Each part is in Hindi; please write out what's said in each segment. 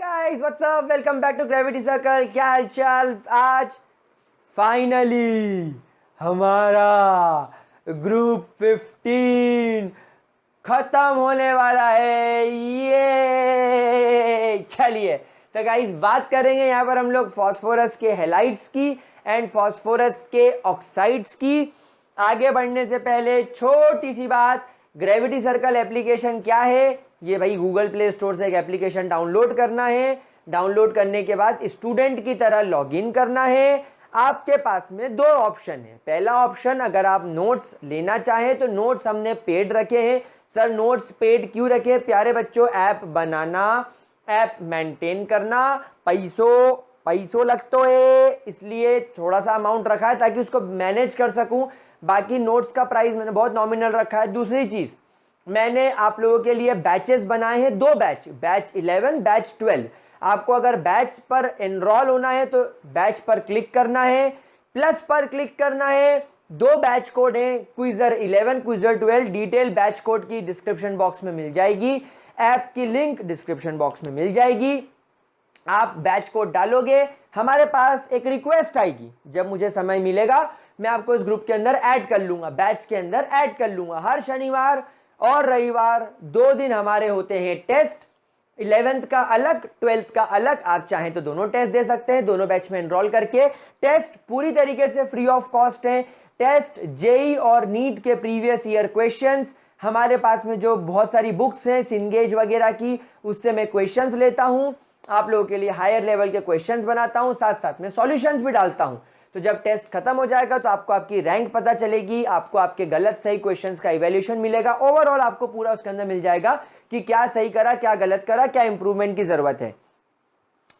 Guys what's up, welcome back to gravity circle. क्या हालचाल? आज फाइनली हमारा ग्रुप 15 खत्म होने वाला है। ये चलिए तो गाइस बात करेंगे यहाँ पर हम लोग फास्फोरस के हैलाइड्स की एंड फास्फोरस के ऑक्साइड्स की। आगे बढ़ने से पहले छोटी सी बात, ग्रेविटी सर्कल एप्लीकेशन क्या है? ये भाई गूगल प्ले स्टोर से एक एप्लीकेशन डाउनलोड करना है। डाउनलोड करने के बाद स्टूडेंट की तरह लॉगिन करना है। आपके पास में दो ऑप्शन है। पहला ऑप्शन, अगर आप नोट्स लेना चाहें तो नोट्स हमने पेड रखे हैं। सर नोट्स पेड क्यों रखे? प्यारे बच्चों, ऐप बनाना, ऐप मेंटेन करना पैसों लगते है, इसलिए थोड़ा सा अमाउंट रखा है ताकि उसको मैनेज कर सकूं। बाकी नोट्स का प्राइस मैंने बहुत नॉमिनल रखा है। दूसरी चीज, मैंने आप लोगों के लिए बैचेस बनाए हैं, दो बैच 11 बैच 12। आपको अगर बैच पर एनरोल होना है तो बैच पर क्लिक करना है, प्लस पर क्लिक करना है। दो बैच कोड हैं, quizzer 11 quizzer 12। Detail batch code की डिस्क्रिप्शन बॉक्स में मिल जाएगी, ऐप की लिंक डिस्क्रिप्शन बॉक्स में मिल जाएगी। आप बैच कोड डालोगे, हमारे पास एक रिक्वेस्ट आएगी। जब मुझे समय मिलेगा मैं आपको इस ग्रुप के अंदर ऐड कर लूंगा, बैच के अंदर ऐड कर लूंगा। हर शनिवार और रविवार 2 दिन हमारे होते हैं टेस्ट, 11th का अलग 12th का अलग। आप चाहें तो दोनों टेस्ट दे सकते हैं, दोनों बैच में एनरोल करके। टेस्ट पूरी तरीके से फ्री ऑफ कॉस्ट है। टेस्ट जेई और नीट के प्रीवियस ईयर क्वेश्चंस, हमारे पास में जो बहुत सारी बुक्स हैं सिंगेज वगैरह की, उससे मैं क्वेश्चंस लेता हूं, आप लोगों के लिए हायर लेवल के क्वेश्चंस बनाता हूं, साथ साथ में सॉल्यूशंस भी डालता हूं। तो जब टेस्ट खत्म हो जाएगा तो आपको आपकी रैंक पता चलेगी, आपको आपके गलत सही क्वेश्चंस का इवैल्यूएशन मिलेगा। ओवरऑल आपको पूरा उसके अंदर मिल जाएगा कि क्या सही करा, क्या गलत करा, क्या इंप्रूवमेंट की जरूरत है।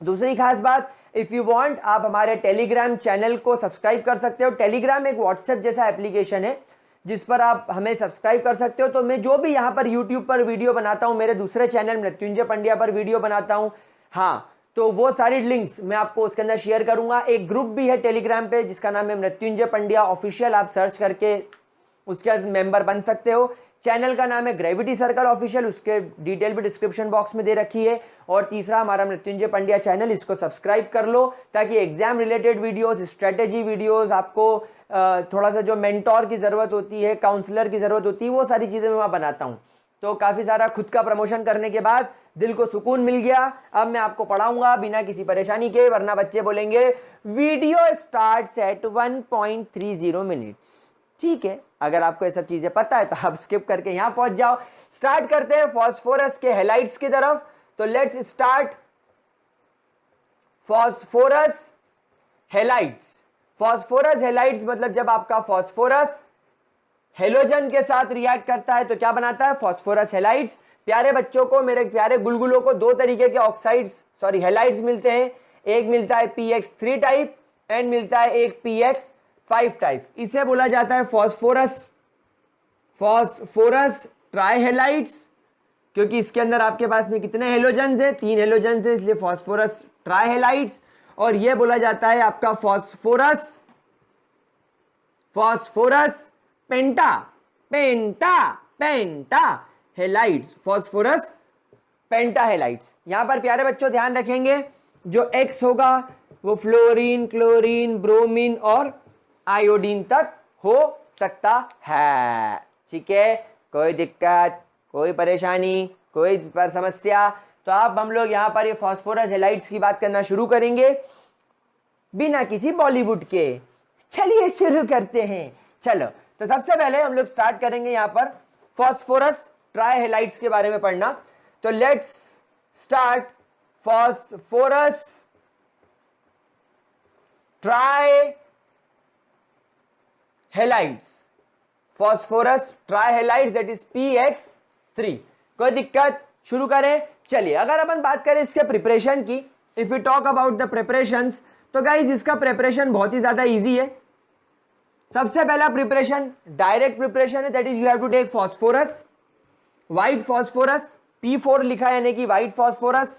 दूसरी खास बात, इफ यू वांट, आप हमारे टेलीग्राम चैनल को सब्सक्राइब कर सकते हो। टेलीग्राम एक व्हाट्सएप जैसा एप्लीकेशन है जिस पर आप हमें सब्सक्राइब कर सकते हो। तो मैं जो भी यहाँ पर यूट्यूब पर वीडियो बनाता हूँ, मेरे दूसरे चैनल मृत्युंजय पंड्या पर वीडियो बनाता हूँ, हाँ, तो वो सारी लिंक्स मैं आपको उसके अंदर शेयर करूंगा। एक ग्रुप भी है टेलीग्राम पे जिसका नाम है मृत्युंजय पंड्या ऑफिशियल, आप सर्च करके उसके मेंबर बन सकते हो। चैनल का नाम है ग्रेविटी सर्कल ऑफिशियल, उसके डिटेल भी डिस्क्रिप्शन बॉक्स में दे रखी है। और तीसरा हमारा मृत्युंजय पंड्या चैनल, इसको सब्सक्राइब कर लो ताकि exam related videos, strategy videos, आपको थोड़ा सा जो मेंटोर की जरूरत होती है, काउंसलर की जरूरत होती है, वो सारी चीजें मैं वहां बनाता हूं। तो काफी सारा खुद का प्रमोशन करने के बाद दिल को सुकून मिल गया। अब मैं आपको पढ़ाऊंगा बिना किसी परेशानी के, वरना बच्चे बोलेंगे वीडियो स्टार्ट्स एट 1.30 मिनट्स। ठीक है, अगर आपको ये सब चीजें पता है तो आप स्किप करके यहां पहुंच जाओ। स्टार्ट करते हैं फास्फोरस के हैलाइड्स की तरफ। तो let's start phosphorus halides. Phosphorus halides मतलब जब आपका फास्फोरस हेलोजन के साथ रिएक्ट करता है तो क्या बनाता है? Phosphorus halides. प्यारे बच्चों को, मेरे प्यारे गुलगुलों को, दो तरीके के हैलाइड्स मिलते हैं। एक मिलता है PX3 टाइप एंड मिलता है एक PX5 टाइप। इसे बोला जाता है फास्फोरस ट्राइहेलाइड्स, क्योंकि इसके अंदर आपके पास में कितने हेलोजन्स हैं? 3 हेलोजन्स हैं, इसलिए फास्फोरस ट्राइहेलाइड्स। और यह बोला जाता है आपका फास्फोरस पेंटा हेलाइड्स, फास्फोरस पेंटा हेलाइड्स। यहां पर प्यारे बच्चों ध्यान रखेंगे, जो X होगा वो फ्लोरीन, क्लोरीन, ब्रोमीन और आयोडीन तक हो सकता है। ठीक है, कोई दिक्कत, कोई परेशानी, कोई समस्या? तो अब हम लोग यहां पर ये फास्फोरस हैलाइड्स की बात करना शुरू करेंगे बिना किसी बॉलीवुड के। चलिए शुरू करते हैं। चलो, तो सबसे पहले हम लोग स्टार्ट करेंगे यहां पर फास्फोरस ट्राइहेलाइड्स के बारे में पढ़ना। तो let's start phosphorus trihalides. Phosphorus trihalides that is PX3। कोई दिक्कत? शुरू करें। चलिए, अगर अपन बात करें इसके प्रिपरेशन की, if you talk about the preparations, तो गाइज इसका प्रिपरेशन बहुत ही ज्यादा इजी है। सबसे पहला प्रिपरेशन डायरेक्ट प्रिपरेशन है, that is you have to take phosphorus, white phosphorus, P4 लिखा है यानी कि व्हाइट फास्फोरस।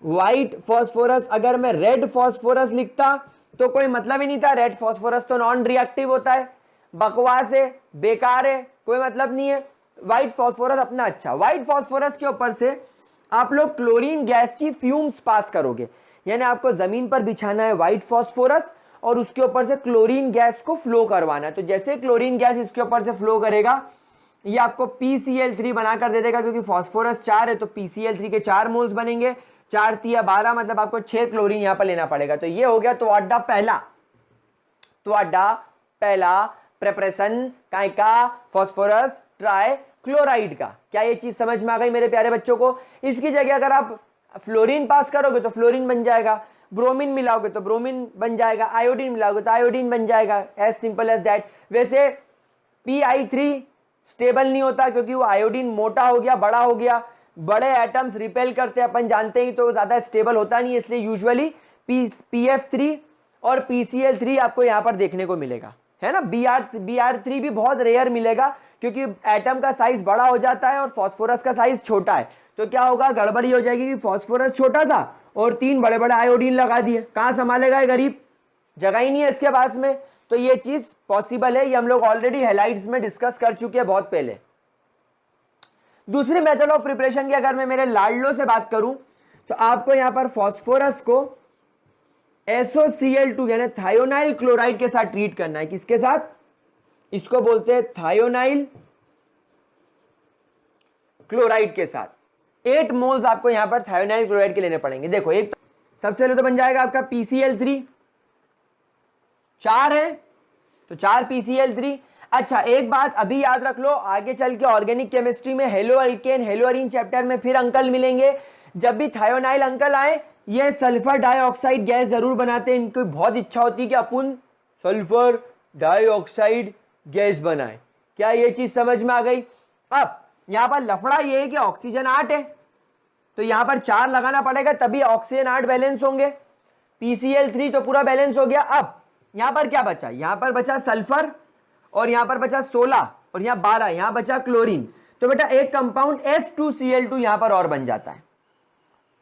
व्हाइट फास्फोरस, अगर मैं रेड फास्फोरस लिखता तो कोई मतलब ही नहीं था। रेड फास्फोरस तो नॉन रिएक्टिव होता है, बकवास है, बेकार है, कोई मतलब नहीं है। व्हाइट फास्फोरस अपना अच्छा। व्हाइट फास्फोरस के ऊपर से आप लोग क्लोरीन गैस की फ्यूम्स पास करोगे, यानी आपको जमीन पर बिछाना है व्हाइट फास्फोरस और उसके ऊपर से क्लोरीन गैस को फ्लो करवाना है। तो जैसे क्लोरीन गैस इसके ऊपर से फ्लो करेगा, ये आपको PCl3 बनाकर दे देगा, क्योंकि फास्फोरस 4 है तो PCl3 के 4 मोल्स बनेंगे, 4 तिया 12, मतलब आपको 6 क्लोरीन यहां पर लेना पड़ेगा। तो ये हो गया तो अड्डा पहला प्रिपरेशन का फास्फोरस ट्राई क्लोराइड का। क्या ये चीज समझ में आ गई मेरे प्यारे बच्चों को? इसकी जगह अगर आप फ्लोरीन पास करोगे तो फ्लोरीन बन जाएगा, ब्रोमीन मिलाओगे तो ब्रोमीन बन जाएगा, आयोडीन मिलाओगे तो आयोडीन बन जाएगा, एज सिंपल एज दैट। वैसे Pi3 स्टेबल नहीं होता क्योंकि वो आयोडीन मोटा हो गया, बड़ा हो गया, बड़े एटम्स रिपेल करते हैं अपन जानते ही, तो ज्यादा स्टेबल होता नहीं है, इसलिए यूजुअली PF3 और PCl3 आपको यहां पर देखने को मिलेगा, है ना। Br3 भी बहुत रेयर मिलेगा क्योंकि एटम का साइज बड़ा हो जाता है और फास्फोरस का साइज छोटा है। तो क्या होगा, गड़बड़ी हो जाएगी कि फास्फोरस छोटा था और 3 बड़े बड़े आयोडीन लगा दिए, कहां संभालेगा ये गरीब, जगह ही नहीं है इसके पास में। तो ये चीज पॉसिबल है, ये हम लोग ऑलरेडी हैलाइड्स में डिस्कस कर चुके हैं बहुत पहले। दूसरी मेथड ऑफ प्रिपरेशन की अगर मैं मेरे लाडलो से बात करूं तो आपको यहां पर फास्फोरस को SOCl2 यानी थायोनाइल क्लोराइड के साथ ट्रीट करना है। किसके साथ? इसको बोलते हैं थायोनाइल क्लोराइड के साथ। 8 मोल्स आपको यहां पर थायोनाइल क्लोराइड के लेने पड़ेंगे। देखो, एक सबसे पहले तो बन जाएगा आपका PCl3, 4 है तो 4 PCl3। अच्छा, एक बात अभी याद रख लो, आगे चल के ऑर्गेनिक केमिस्ट्री में hello alkane hello Areen chapter में फिर अंकल मिलेंगे। जब भी थायोनाइल अंकल आए, ये सल्फर डाइऑक्साइड गैस जरूर बनाते हैं, इनकी बहुत इच्छा होती है कि अपन सल्फर डाइऑक्साइड गैस बनाए। क्या ये चीज समझ में आ गई? अब यहां पर लफड़ा ये है कि ऑक्सीजन 8 है तो यहां पर 4 लगाना पड़ेगा, तभी ऑक्सीजन 8 बैलेंस होंगे। PCl3 तो पूरा बैलेंस हो गया। अब यहां पर क्या बचा? यहां पर बचा सल्फर और यहां पर बचा 16 और यहां 12, यहां बचा क्लोरीन। तो बेटा एक कंपाउंड S2Cl2 यहां पर और बन जाता है,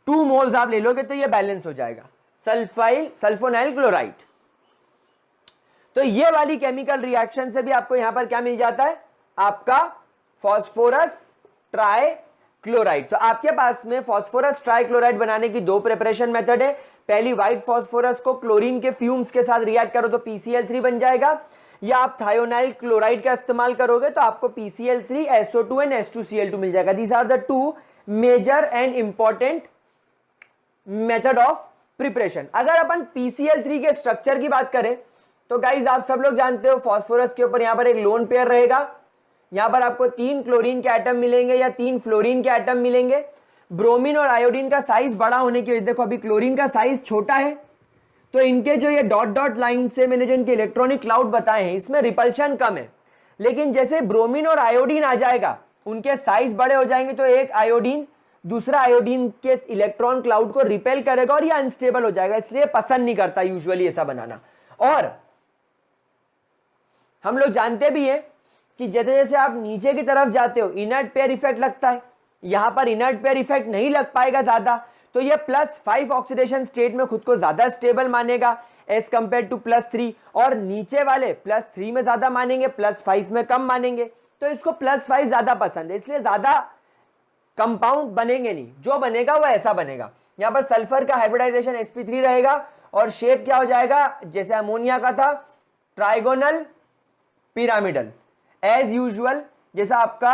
2 मोल्स आप ले लोगे तो ये बैलेंस हो जाएगा, सल्फोनाइल क्लोराइड। तो ये वाली केमिकल रिएक्शन से भी आपको यहां पर क्या मिल जाता है? आपका फास्फोरस ट्राई क्लोराइड। तो आपके पास में फास्फोरस ट्राई क्लोराइड बनाने की 2 प्रिपरेशन मेथड है। पहली, व्हाइट फास्फोरस को क्लोरीन के फ्यूम्स के साथ रिएक्ट करो तो PCl3 बन जाएगा, या आप थायोनाइल क्लोराइड का इस्तेमाल करोगे तो आपको PCl3, SO2 एंड S2Cl2 मिल जाएगा। These are the 2 major and important method of preparation. अगर अपन PCl3 के स्ट्रक्चर की बात करें तो गाइज आप सब लोग जानते हो, फास्फोरस के ऊपर यहां पर एक लोन पेयर रहेगा, यहां पर आपको 3 क्लोरीन के एटम मिलेंगे या 3 फ्लोरीन के एटम मिलेंगे। ब्रोमीन और आयोडीन का साइज बड़ा होने की वजह, देखो अभी क्लोरीन का साइज छोटा है तो इनके जो ये डॉट डॉट लाइन से मैंने जो इनके इलेक्ट्रॉनिक क्लाउड बताए हैं इसमें रिपल्शन कम है, लेकिन जैसे ब्रोमीन और आयोडीन आ जाएगा उनके साइज बड़े हो जाएंगे तो एक आयोडीन दूसरा आयोडीन के इलेक्ट्रॉन क्लाउड को रिपेल करेगा और ये अनस्टेबल हो जाएगा, इसलिए पसंद नहीं करता यूजुअली ऐसा बनाना। और हम लोग जानते भी हैं कि जैसे जैसे आप नीचे की तरफ जाते हो इनर्ट पेयर इफेक्ट लगता है, यहां पर इनर्ट पेयर इफेक्ट नहीं लग पाएगा ज्यादा, तो ये +5 ऑक्सीडेशन स्टेट में खुद को ज्यादा स्टेबल मानेगा एज कंपेयर टू +3, और नीचे वाले +3 में ज्यादा मानेंगे, +5 में कम मानेंगे। तो इसको +5 ज्यादा पसंद है, इसलिए ज्यादा कंपाउंड बनेंगे नहीं, जो बनेगा वो ऐसा बनेगा। यहां पर सल्फर का हाइब्रिडाइजेशन sp3 रहेगा और शेप क्या हो जाएगा, जैसे अमोनिया का था ट्राइगोनल पिरामिडल, एज यूजुअल जैसा आपका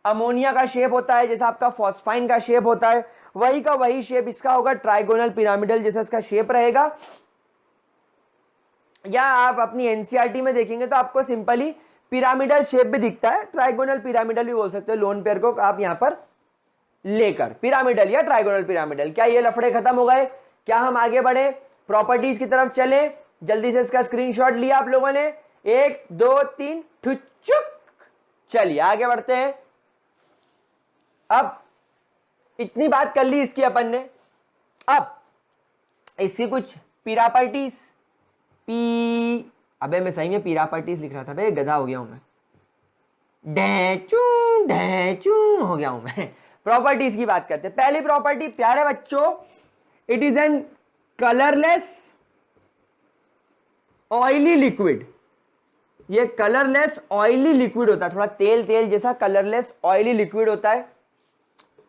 अमोनिया का शेप होता है, जैसा आपका फॉस्फाइन का शेप होता है, वही का वही शेप इसका होगा, ट्राइगोनल पिरामिडल जैसा इसका शेप रहेगा। या आप अपनी एनसीईआरटी में देखेंगे तो आपको सिंपली पिरामिडल शेप भी दिखता है, ट्राइगोनल पिरामिडल भी बोल सकते हो, लोन पेयर को आप यहां पर लेकर पिरामिडल या ट्राइगोनल पिरामिडल। क्या ये लफड़े खत्म हो गए? क्या हम आगे बढ़े, प्रॉपर्टीज की तरफ चले? जल्दी से इसका स्क्रीनशॉट लिया आप लोगों ने, 1 2 3 ठुचुक। चलिए आगे बढ़ते हैं। अब इतनी बात कर ली इसकी अपन ने, अब इसकी कुछ प्रॉपर्टीज अबे मैं सही में प्रॉपर्टीज लिख रहा था भाई, गधा हो गया हूं मैं, ढैचू हो गया हूं मैं। प्रॉपर्टीज की बात करते हैं। पहली प्रॉपर्टी प्यारे बच्चों, it is an colourless oily liquid. ये कलरलेस ऑयली लिक्विड होता है, थोड़ा तेल तेल जैसा कलरलेस ऑयली लिक्विड होता है।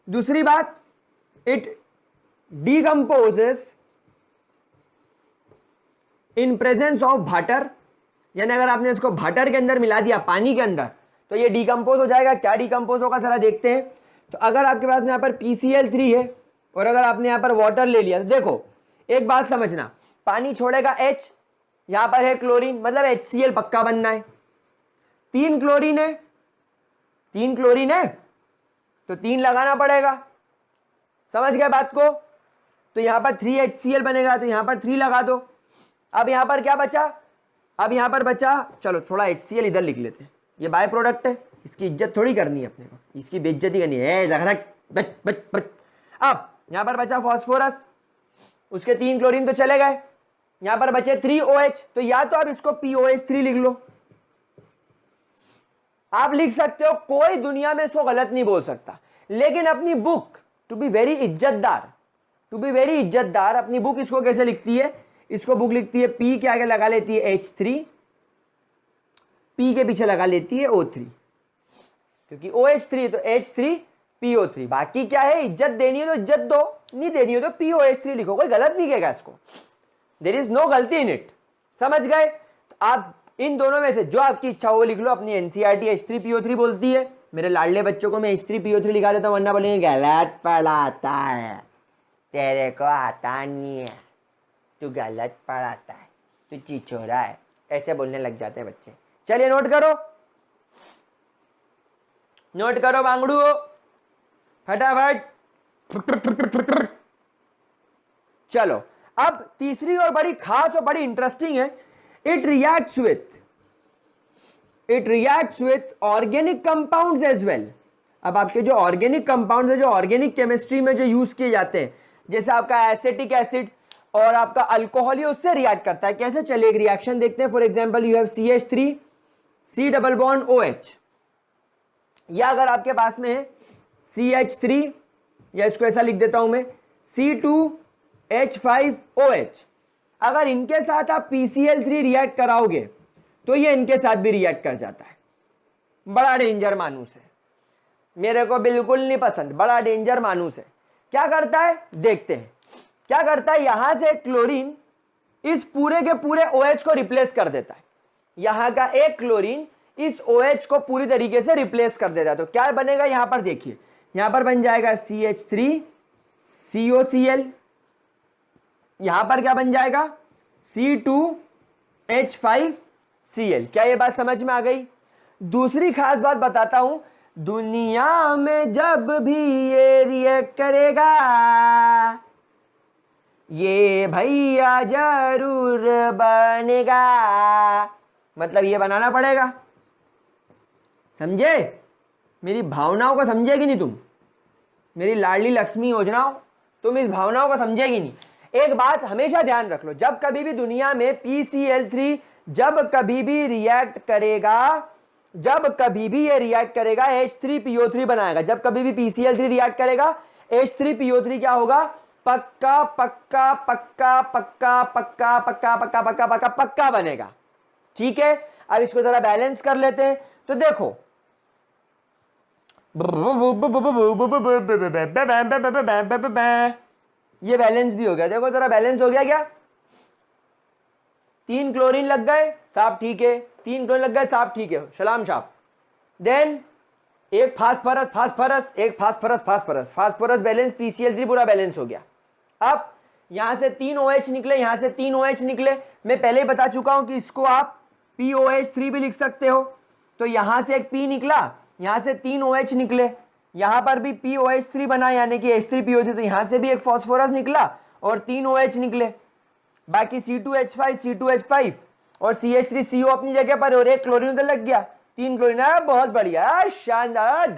दूसरी बात, it decomposes in presence of water, यानी अगर आपने इसको वाटर के अंदर मिला दिया, पानी के अंदर, तो ये डीकंपोज हो जाएगा। क्या डीकंपोज होगा जरा देखते हैं। तो अगर आपके पास यहाँ पर PCl3 है और अगर आपने यहाँ पर वाटर ले लिया, तो देखो एक बात समझना, पानी छोड़ेगा H, यहां पर है क्लोरीन, मतलब HCl पक्का बनना है। 3 क्लोरीन है, 3 क्लोरीन है तो 3 लगाना पड़ेगा, समझ गए बात को। तो यहां पर 3HCl बनेगा, तो यहां पर 3 लगा दो। अब यहां पर क्या बचा, अब यहां पर बचा, चलो थोड़ा HCl इधर लिख लेते हैं, ये बाय प्रोडक्ट है, इसकी इज्जत थोड़ी करनी है अपने को, इसकी बेइज्जती करनी है। अब यहां पर बचा फॉस्फोरस, उसके 3 क्लोरीन तो चले गए, यहां पर बचे 3OH, तो या तो आप इसको POH3 लिख लो, आप लिख सकते हो, कोई दुनिया में इसको गलत नहीं बोल सकता। लेकिन अपनी बुक टू बी वेरी इज्जतदार, टू बी वेरी इज्जतदार, अपनी बुक इसको कैसे लिखती है, इसको बुक लिखती है P के आगे लगा लेती है H3, P के पीछे लगा लेती है O3, क्योंकि OH3 तो H3PO3। बाकी क्या है, इज्जत देनी है तो इज्जत दो, नहीं देनी है तो POH3 लिखो, कोई गलत नहीं कहेगा इसको, देयर इज नो गलती इन इट, समझ गए। तो आप इन दोनों में से जो आपकी इच्छा हो वो लिख लो। अपनी NCERT H3PO3 बोलती है, मेरे लाडले बच्चों को मैं H3PO3 लिखा देता हूं, वरना बोलेंगे गलत पढ़ाता है, तेरे को आता नहीं है, तू गलत पढ़ाता है, तू चिचोरा है, ऐसे बोलने लग जाते हैं बच्चे। चलिए नोट करो, नोट करो बांगड़ू फटाफट। चलो अब तीसरी और बड़ी खास और बड़ी इंटरेस्टिंग है, it reacts with organic compounds as well. अब आपके जो ऑर्गेनिक कंपाउंड्स है, जो ऑर्गेनिक केमिस्ट्री में जो यूज किए जाते हैं, जैसे आपका एसिटिक एसिड और आपका अल्कोहल, ये उससे रिएक्ट करता है। कैसे, चलिए एक रिएक्शन देखते हैं। For example you have CH3 C double bond OH, या अगर आपके पास में है CH3, या इसको ऐसा लिख देता हूं मैं C2H5OH, अगर इनके साथ आप PCl3 रिएक्ट कराओगे तो ये इनके साथ भी रिएक्ट कर जाता है। बड़ा डेंजर मानूस है, मेरे को बिल्कुल नहीं पसंद, बड़ा डेंजर मानूस है। क्या करता है देखते हैं, क्या करता है, यहां से क्लोरीन इस पूरे के पूरे OH को रिप्लेस कर देता है, यहां का एक क्लोरीन इस OH को पूरी तरीके से रिप्लेस कर देता है। तो क्या बनेगा, यहां पर देखिए, यहां पर बन जाएगा CH3COCl, यहां पर क्या बन जाएगा C2H5Cl। क्या ये बात समझ में आ गई। दूसरी खास बात बताता हूं, दुनिया में जब भी ये रिएक्ट करेगा ये भैया जरूर बनेगा, मतलब ये बनाना पड़ेगा, समझे, मेरी भावनाओं को समझेगी नहीं तुम, मेरी लाडली लक्ष्मी योजनाओं, तुम इस भावनाओं को समझेगी नहीं। एक बात हमेशा ध्यान रख लो, जब कभी भी दुनिया में PCl3 जब कभी भी रिएक्ट करेगा, जब कभी भी ये रिएक्ट करेगा H3PO3 बनाएगा। जब कभी भी PCl3 रिएक्ट करेगा H3PO3 क्या होगा, पक्का पक्का पक्का पक्का पक्का पक्का पक्का पक्का पक्का पक्का बनेगा। ठीक है, अब इसको जरा बैलेंस कर लेते हैं। तो देखो ये बैलेंस भी हो गया, देखो जरा बैलेंस हो गया क्या, 3 क्लोरीन लग गए, साफ ठीक है, 3 क्लोरीन लग गए, साफ ठीक है, सलाम साहब। देन एक फास्फोरस फास्फोरस, एक phosphorus phosphorus, phosphorus balance, PCl3 पूरा बैलेंस हो गया। अब यहां से 3 OH निकले, यहां से 3 OH निकले, मैं पहले ही बता चुका हूं कि इसको आप POH3 भी लिख सकते हो। तो यहां से एक P निकला, यहां से 3 OH निकले, यहां पर भी POH3 बना, यानी कि H3PO3, तो यहां से भी एक फास्फोरस निकला और 3 OH निकले, बाकी C2H5 C2H5 और CH3CO अपनी जगह पर, और एक क्लोरीन उधर लग गया, 3 क्लोरीन। बहुत बढ़िया, शानदार,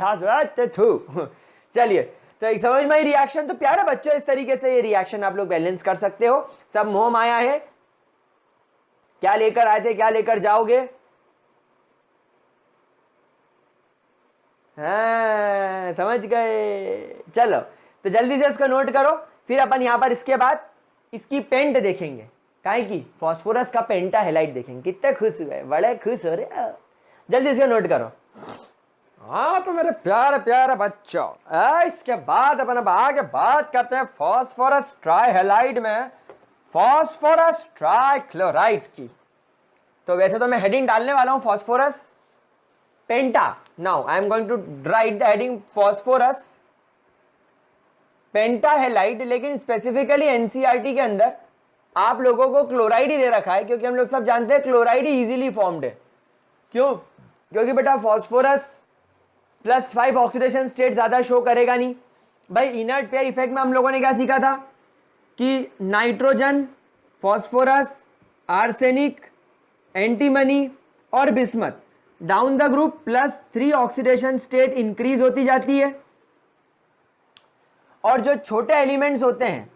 चलिए तो समझ में रिएक्शन। तो प्यारे बच्चों, इस तरीके से ये रिएक्शन आप लोग बैलेंस कर सकते हो। सब मोह माया है, क्या लेकर आए थे क्या लेकर जाओगे, हाँ समझ गए। चलो तो जल्दी से इसको नोट करो, फिर अपन यहां पर इसके बाद इसकी पेंट देखेंगे, काहे की फास्फोरस का पेंटा हेलाइट देखेंगे। कितने खुश हुए, बड़े खुश हो रहे, जल्दी इसको नोट करो। हाँ तो मेरे प्यारे प्यारे बच्चों, इसके बाद अपन अब आगे बात करते हैं फास्फोरस ट्राइहैलाइड में फास्फोरस ट्राइक्लोराइड की। तो वैसे तो मैं हेडिंग डालने वाला हूं phosphorus penta. Now I am going to write the heading phosphorus pentahalide, लेकिन स्पेसिफिकली एनसीईआरटी के अंदर आप लोगों को क्लोराइड ही दे रखा है, क्योंकि हम लोग सब जानते हैं क्लोराइड ही इजीली फॉर्म्ड है। क्यों? क्योंकि बेटा फास्फोरस +5 ऑक्सीडेशन स्टेट ज्यादा शो करेगा नहीं। भाई इनर्ट पेयर इफेक्ट में हम लोगों ने क्या सीखा था कि नाइट्रोजन, फास्फोरस, आर्सेनिक, एंटीमनी और bismuth down the group +3 oxidation state increase होती जाती है, और जो छोटे एलिमेंट्स होते हैं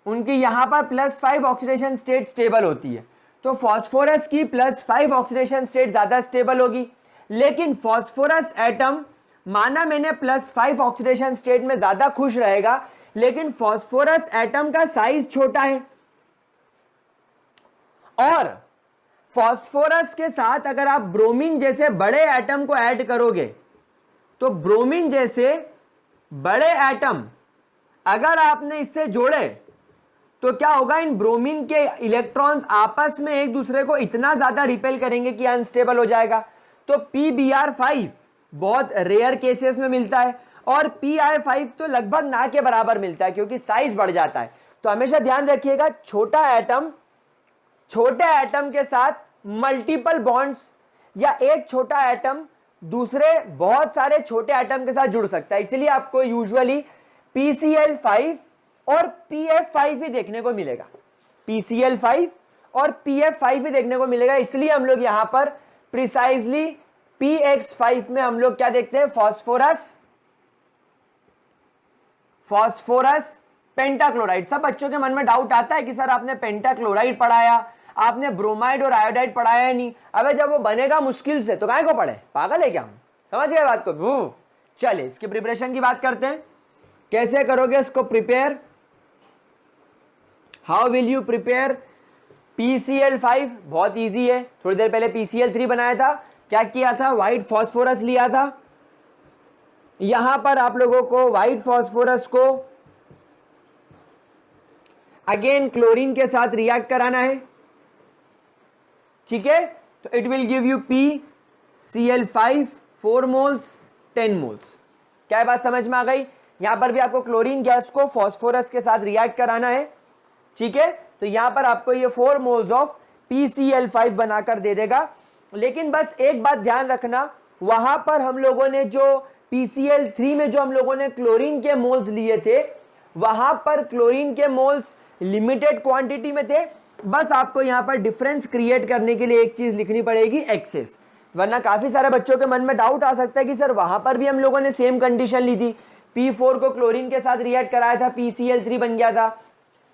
उनकी यहां पर +5 ऑक्सीडेशन स्टेट स्टेबल होती है। तो फास्फोरस की +5 ऑक्सीडेशन स्टेट ज्यादा स्टेबल होगी, लेकिन फास्फोरस एटम माना मैंने +5 ऑक्सीडेशन स्टेट में ज्यादा खुश रहेगा, लेकिन फास्फोरस एटम का साइज छोटा है। और फास्फोरस के साथ अगर आप ब्रोमीन जैसे बड़े एटम को ऐड करोगे, तो ब्रोमीन जैसे बड़े एटम अगर आपने इससे जोड़े तो क्या होगा, इन ब्रोमीन के इलेक्ट्रॉन्स आपस में एक दूसरे को इतना ज्यादा रिपेल करेंगे कि अनस्टेबल हो जाएगा। तो PBr5 बहुत रेयर केसेस में मिलता है, और PI5 तो लगभग ना के बराबर मिलता है, क्योंकि साइज बढ़ जाता है। तो हमेशा ध्यान रखिएगा, छोटा एटम छोटे एटम के साथ मल्टीपल बॉन्ड्स, या एक छोटा एटम दूसरे बहुत सारे छोटे एटम के साथ जुड़ सकता है। इसलिए आपको यूजुअली PCl5 और PF5 भी देखने को मिलेगा, PCl5 और PF5 भी देखने को मिलेगा। इसलिए हम लोग यहां पर प्रिसाइजली PX5 में हम लोग क्या देखते हैं, फास्फोरस पेंटाक्लोराइड। सब बच्चों के मन में डाउट आता है कि सर आपने पेंटाक्लोराइड पढ़ाया, आपने ब्रोमाइड और आयोडाइड पढ़ाया नहीं। अबे जब वो बनेगा मुश्किल से तो काहे को पढ़े, पागल है क्या हम? समझ गए बात को? चलिए इसकी प्रिपरेशन की बात करते हैं। कैसे करोगे इसको prepare, how will you prepare PCl5? बहुत इजी है। थोड़ी देर पहले PCl3 बनाया था। क्या किया था, व्हाइट फास्फोरस लिया था। यहां पर आप लोगों को व्हाइट फास्फोरस को अगेन क्लोरीन के साथ रिएक्ट कराना है, ठीक है। तो it will give you PCl5 4 moles 10 moles. क्या बात समझ में आ गई? यहां पर भी आपको क्लोरीन गैस को फास्फोरस के साथ रिएक्ट कराना है, ठीक है। तो यहां पर आपको ये 4 मोल्स ऑफ PCl5 बनाकर दे देगा। लेकिन बस एक बात ध्यान रखना, वहां पर हम लोगों ने जो PCl3 में जो हम लोगों ने क्लोरीन के मोल्स लिए थे, वहां पर क्लोरीन के मोल्स लिमिटेड क्वांटिटी में थे। बस आपको यहां पर डिफरेंस क्रिएट करने के लिए एक चीज लिखनी पड़ेगी, एक्सेस। वरना काफी सारे बच्चों के मन में डाउट आ सकता है कि सर वहां पर भी हम लोगों ने सेम कंडीशन ली थी, P4 को क्लोरीन के साथ रिएक्ट कराया था, PCl3 बन गया था।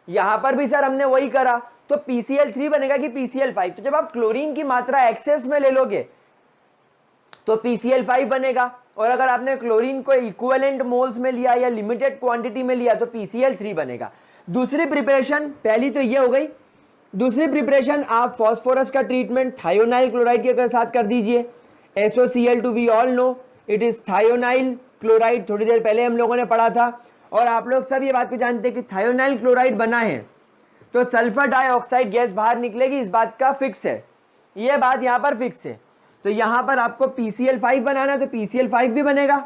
यहां पर भी सर हमने वही करा, तो PCl3 बनेगा कि PCl5? तो जब आप क्लोरीन की मात्रा एक्सेस में ले लोगे तो PCl5 बनेगा, और अगर आपने क्लोरीन को इक्विवेलेंट मोल्स में लिया या लिमिटेड क्वांटिटी में लिया तो PCl3 बनेगा। दूसरी प्रिपरेशन, पहली तो ये हो गई। दूसरी प्रिपरेशन, आप फास्फोरस का ट्रीटमेंट थायोनाइल क्लोराइड के साथ कर दीजिए। SOCl2 we all know it is thionyl chloride, थोड़ी देर पहले हम लोगों ने पढ़ा था। और आप लोग सब ये बात को जानते हैं कि थायोनाइल क्लोराइड बना है तो सल्फर डाइऑक्साइड गैस बाहर निकलेगी, इस बात का फिक्स है, ये बात यहां पर फिक्स है। तो यहां पर आपको PCl5 बनाना है तो PCl5 भी बनेगा।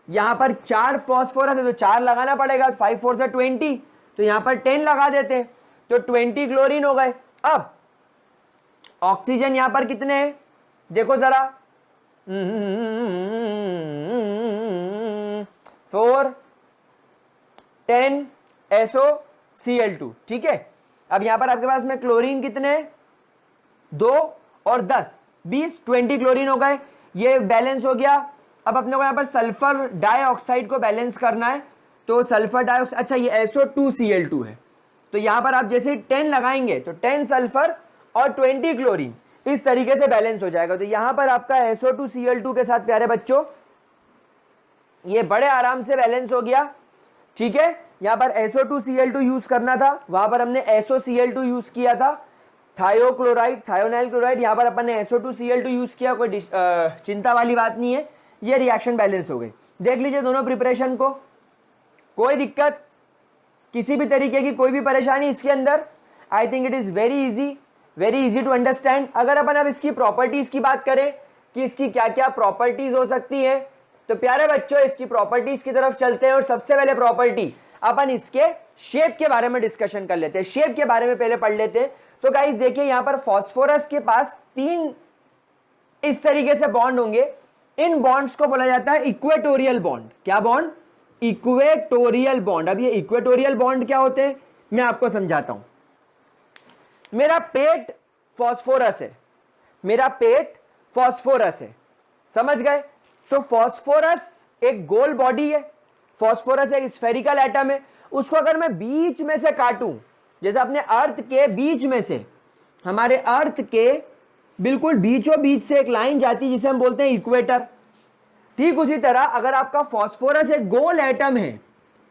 यहां पर 4 फास्फोरस है तो 4 लगाना पड़ेगा, 5 4 से 20, तो यहां पर 10 लगा देते हैं, तो 20 क्लोरीन हो गए। अब ऑक्सीजन यहां पर कितने हैं देखो जरा, 4 10 SOCl2, ठीक है। अब यहां पर आपके पास में क्लोरीन कितने, 2 और 10 20 20 क्लोरीन हो गए, ये बैलेंस हो गया। अब अपने को यहां पर सल्फर डाइऑक्साइड को बैलेंस करना है, तो सल्फर डाइऑक्साइड, अच्छा ये SO2Cl2 है, तो यहां पर आप जैसे 10 लगाएंगे तो 10 सल्फर और 20 क्लोरीन, इस तरीके से बैलेंस हो जाएगा। तो यहां पर आपका SO2Cl2 के साथ प्यारे बच्चों ये बड़े आराम से बैलेंस हो गया, ठीक है। यहां पर SO2Cl2 यूज करना था, वहां पर हमने SOCl2 यूज किया था, थायोक्लोराइड, थायोनाइल क्लोराइड, यहां पर अपन ने SO2Cl2 यूज किया, कोई चिंता वाली बात नहीं है, ये रिएक्शन बैलेंस हो गई। देख लीजिए दोनों प्रिपरेशन को, कोई दिक्कत, किसी भी तरीके की कोई भी परेशानी इसके अंदर? I think it is very easy to understand. अगर अपन अब इसकी प्रॉपर्टीज की बात करें कि इसकी क्या क्या प्रॉपर्टीज हो सकती है, तो प्यारे बच्चों इसकी प्रॉपर्टीज की तरफ चलते हैं। और सबसे पहले प्रॉपर्टी अपन इसके शेप के बारे में डिस्कशन कर लेते हैं, शेप के बारे में पहले पढ़ लेते हैं। तो गाइस देखिए यहां पर फास्फोरस के पास 3 इस तरीके से बॉन्ड होंगे, इन बॉन्ड्स को बोला जाता है इक्वेटोरियल बॉन्ड। क्या बॉन्ड? Equatorial bond. अब ये इक्वेटोरियल बॉन्ड क्या होते हैं मैं आपको समझाता हूं। मेरा पेट फास्फोरस है, मेरा पेट फास्फोरस है, समझ गए? तो फास्फोरस एक गोल बॉडी है, फास्फोरस एक स्फेरिकल एटम है। उसको अगर मैं बीच में से काटूं, जैसे अपने अर्थ के बीच में से, हमारे अर्थ के बिल्कुल बीचों बीच से एक लाइन जाती है जिसे हम बोलते हैं इक्वेटर, ठीक उसी तरह अगर आपका फास्फोरस एक गोल एटम है,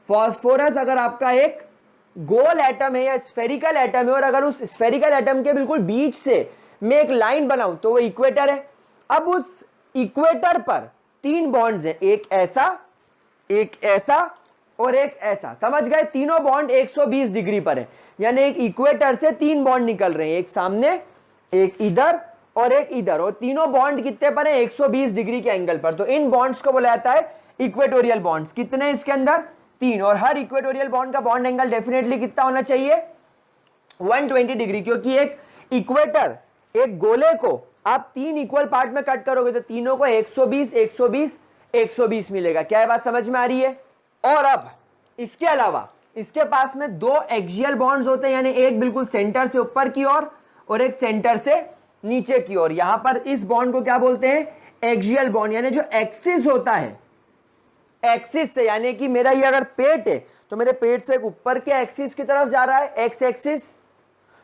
फास्फोरस अगर आपका एक गोल एटम है या स्फेरिकल एटम है, और अगर उस स्फेरिकल एटम के बिल्कुल बीच से मैं एक लाइन बनाऊं तो वो इक्वेटर है। अब उस इक्वेटर पर 3 बॉन्ड्स हैं, एक ऐसा और एक ऐसा, समझ गए? तीनों बॉन्ड 120 डिग्री पर है, यानी एक इक्वेटर से 3 बॉन्ड निकल रहे हैं, एक सामने, एक इधर और एक इधर, और तीनों बॉन्ड कितने पर है? 120 डिग्री के एंगल पर। तो इन बॉन्ड्स को बोला जाता है इक्वेटोरियल बॉन्ड्स। कितने इसके अंदर? 3। और हर इक्वेटोरियल बॉन्ड का बॉन्ड एंगल डेफिनेटली कितना होना चाहिए? 120 डिग्री, क्योंकि एक इक्वेटर, एक गोले को आप 3 इक्वल पार्ट में कट करोगे तो तीनों को 120 120 120 मिलेगा। क्या ये बात समझ में आ रही है? और अब इसके अलावा इसके पास में 2 एक्सियल बॉन्ड्स होते हैं, यानी एक बिल्कुल सेंटर से ऊपर की ओर और एक सेंटर से नीचे की ओर। यहां पर इस बॉन्ड को क्या बोलते हैं? एक्सियल बॉन्ड, यानी जो एक्सिस होता है, एक्सिस से, यानी कि मेरा ये अगर पेट है तो मेरे पेट से एक ऊपर के एक्सिस की तरफ जा रहा है एक्स एक्सिस,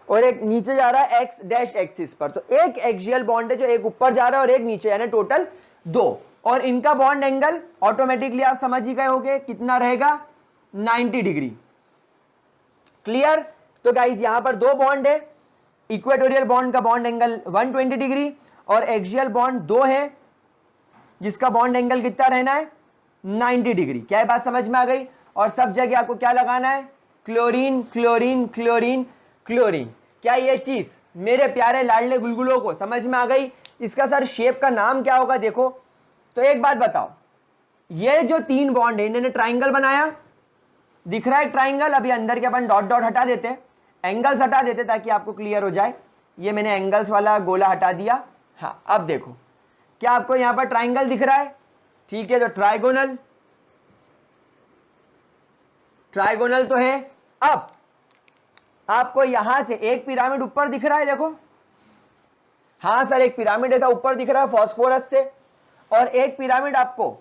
और एक नीचे जा रहा है एक्स डैश एक्सिस पर। तो एक एक्सियल बॉन्ड है जो एक ऊपर जा रहा है और एक नीचे, यानी टोटल 2। और इनका बॉन्ड एंगल ऑटोमेटिकली आप समझ ही गए होंगे कितना रहेगा? 90 डिग्री। क्लियर? तो गाइज यहां पर 2 बॉन्ड है, इक्वेटोरियल बॉन्ड का बॉन्ड एंगल 120 डिग्री और एक्सियल बॉन्ड 2 है जिसका बॉन्ड एंगल कितना रहना है? 90 डिग्री। क्या बात समझ में आ गई? और सब जगह आपको क्या लगाना है? Chlorine chlorine chlorine chlorine. क्या ये चीज मेरे प्यारे लाडले गुलगुलों को समझ में आ गई? इसका सर शेप का नाम क्या होगा? देखो तो एक बात बताओ, ये जो 3 बॉन्ड है इन्होंने ट्राइंगल बनाया, दिख रहा है ट्राइंगल? अभी अंदर के अपन डॉट डॉट हटा देते हैं, एंगल्स हटा देते ताकि आपको क्लियर हो जाए। ये मैंने एंगल्स वाला गोला हटा दिया। हाँ अब देखो, क्या आपको यहां पर ट्राइंगल दिख रहा है? ठीक है, तो ट्राइगोनल, ट्राइगोनल तो है। अब आपको यहां से एक पिरामिड ऊपर दिख रहा है, देखो। हाँ सर, एक पिरामिड ऐसा ऊपर दिख रहा है फास्फोरस से, और एक पिरामिड आपको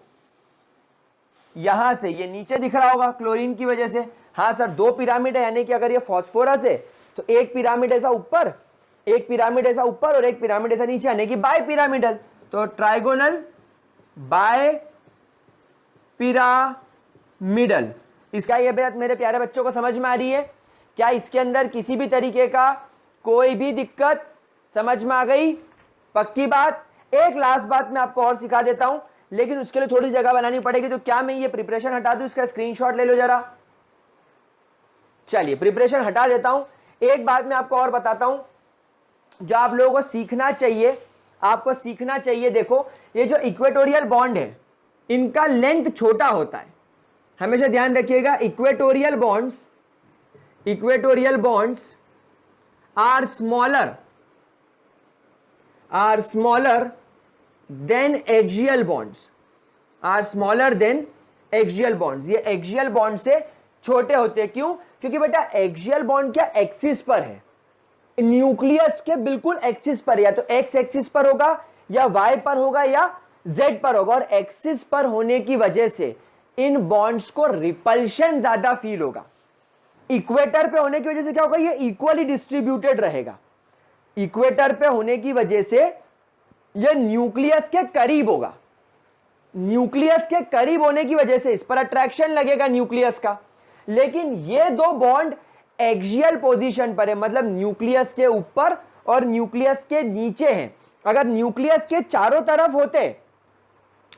यहां से ये नीचे दिख रहा होगा क्लोरीन की वजह से। हाँ सर, 2 पिरामिड है, यानी कि अगर ये फास्फोरस है तो एक पिरामिड ऐसा ऊपर, एक पिरामिड ऐसा ऊपर और एक पिरामिड ऐसा नीचे, यानी कि बाय पिरामिडल। तो ट्राइगोनल बाय पिरामिडल। इसका ये बात मेरे प्यारे बच्चों को समझ में आ रही है? क्या इसके अंदर किसी भी तरीके का कोई भी दिक्कत समझ में आ गई? पक्की बात। एक लास्ट बात मैं आपको और सिखा देता हूं, लेकिन उसके लिए थोड़ी जगह बनानी पड़ेगी। तो क्या मैं ये प्रिपरेशन हटा दूं? इसका स्क्रीनशॉट ले लो जरा। चलिए प्रिपरेशन हटा देता हूं। एक बात मैं आपको और बताता हूं जो आप लोगों को सीखना चाहिए, आपको सीखना चाहिए। देखो ये जो इक्वेटोरियल बॉन्ड है इनका लेंथ छोटा होता है, हमेशा ध्यान रखिएगा। Equatorial bonds are smaller than axial bonds, ये एक्सियल बॉन्ड से छोटे होते हैं। क्यों? क्योंकि बेटा एक्सियल बॉन्ड क्या एक्सिस पर है, न्यूक्लियस के बिल्कुल एक्सिस पर, या तो एक्स एक्सिस पर होगा या वाई पर होगा या जेड पर होगा। और एक्सिस पर होने की वजह से इन बॉन्ड्स को रिपल्शन ज्यादा फील होगा। इक्वेटर पे होने की वजह से क्या होगा? ये इक्वली डिस्ट्रीब्यूटेड रहेगा। इक्वेटर पे होने की वजह से ये न्यूक्लियस के करीब होगा, न्यूक्लियस के करीब होने की वजह से इस पर अट्रैक्शन लगेगा न्यूक्लियस का। लेकिन ये 2 बॉन्ड एक्सियल पोजीशन पर है, मतलब न्यूक्लियस के ऊपर और न्यूक्लियस के नीचे हैं। अगर न्यूक्लियस के चारों तरफ होते,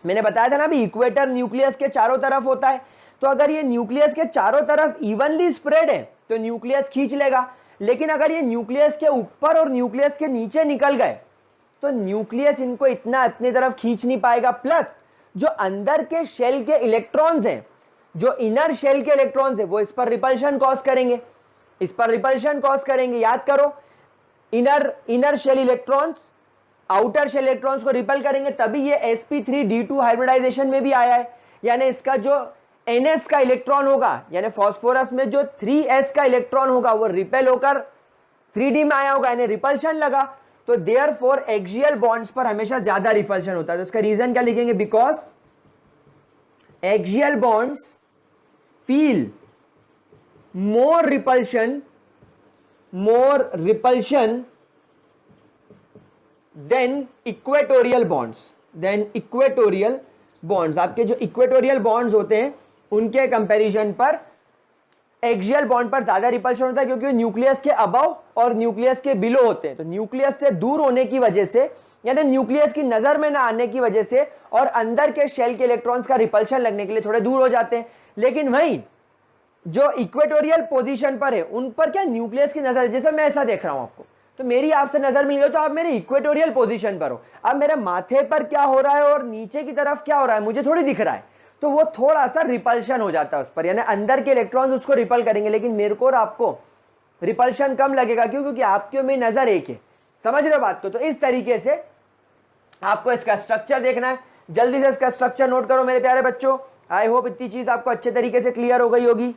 मैंने बताया था ना अभी इक्वेटर न्यूक्लियस के चारों तरफ होता है, तो अगर ये न्यूक्लियस के चारों तरफ इवनली स्प्रेड है तो न्यूक्लियस खींच लेगा। लेकिन अगर ये न्यूक्लियस के ऊपर और न्यूक्लियस के नीचे निकल गए तो न्यूक्लियस इनको इतना अपनी तरफ खींच नहीं पाएगा। प्लस जो अंदर के शेल के इलेक्ट्रॉन्स हैं, जो इनर शेल के इलेक्ट्रॉन्स हैं, वो इस पर रिपल्शन कॉज करेंगे, इस पर रिपल्शन कॉज करेंगे। याद करो, inner shell electrons outer shell electrons को रिपल करेंगे, तभी ये sp3d2 हाइब्रिडाइजेशन में भी आया है। यानी इसका जो ns का इलेक्ट्रॉन होगा, यानी फास्फोरस में जो 3s का इलेक्ट्रॉन होगा वो रिपेल होकर 3d में आया होगा, यानी रिपल्शन लगा। तो देयरफॉर एक्सियल बॉन्ड्स पर हमेशा ज्यादा रिपल्शन होता है। तो इसका रीजन क्या लिखेंगे? Because axial bonds feel more repulsion than equatorial bonds. आपके जो इक्वेटोरियल बॉन्ड्स होते हैं उनके कंपैरिजन पर एक्सियल बॉन्ड पर ज्यादा रिपल्शन होता है, क्योंकि न्यूक्लियस के अबव और न्यूक्लियस के बिलो होते हैं। तो न्यूक्लियस से दूर होने की वजह से, यानी न्यूक्लियस की नजर में ना आने की वजह से, और अंदर के शेल के इलेक्ट्रॉन्स का रिपल्शन लगने के लिए थोड़े दूर हो जाते हैं। लेकिन वहीं जो इक्वेटोरियल पोजीशन पर है उन पर क्या न्यूक्लियस की नजर, जैसे मैं ऐसा देख रहा हूं आपको, तो मेरी आपसे नजर मिल गई तो आप मेरे इक्वेटोरियल पोजीशन पर हो। अब मेरे माथे पर क्या हो रहा है और नीचे की तरफ क्या हो रहा है मुझे थोड़ी दिख रहा है, तो वो थोड़ा सा रिपल्शन हो जाता है उस पर, यानी अंदर के इलेक्ट्रॉन्स उसको रिपल करेंगे। लेकिन मेरे को और आपको रिपल्शन कम लगेगा, क्यों? क्योंकि आपकी और मेरी नजर एक है। समझ रहे हो बात को? तो इस तरीके से आपको इसका स्ट्रक्चर देखना है। जल्दी से इसका स्ट्रक्चर नोट करो मेरे प्यारे बच्चों। आई होप इतनी चीज आपको अच्छे तरीके से क्लियर हो गई होगी।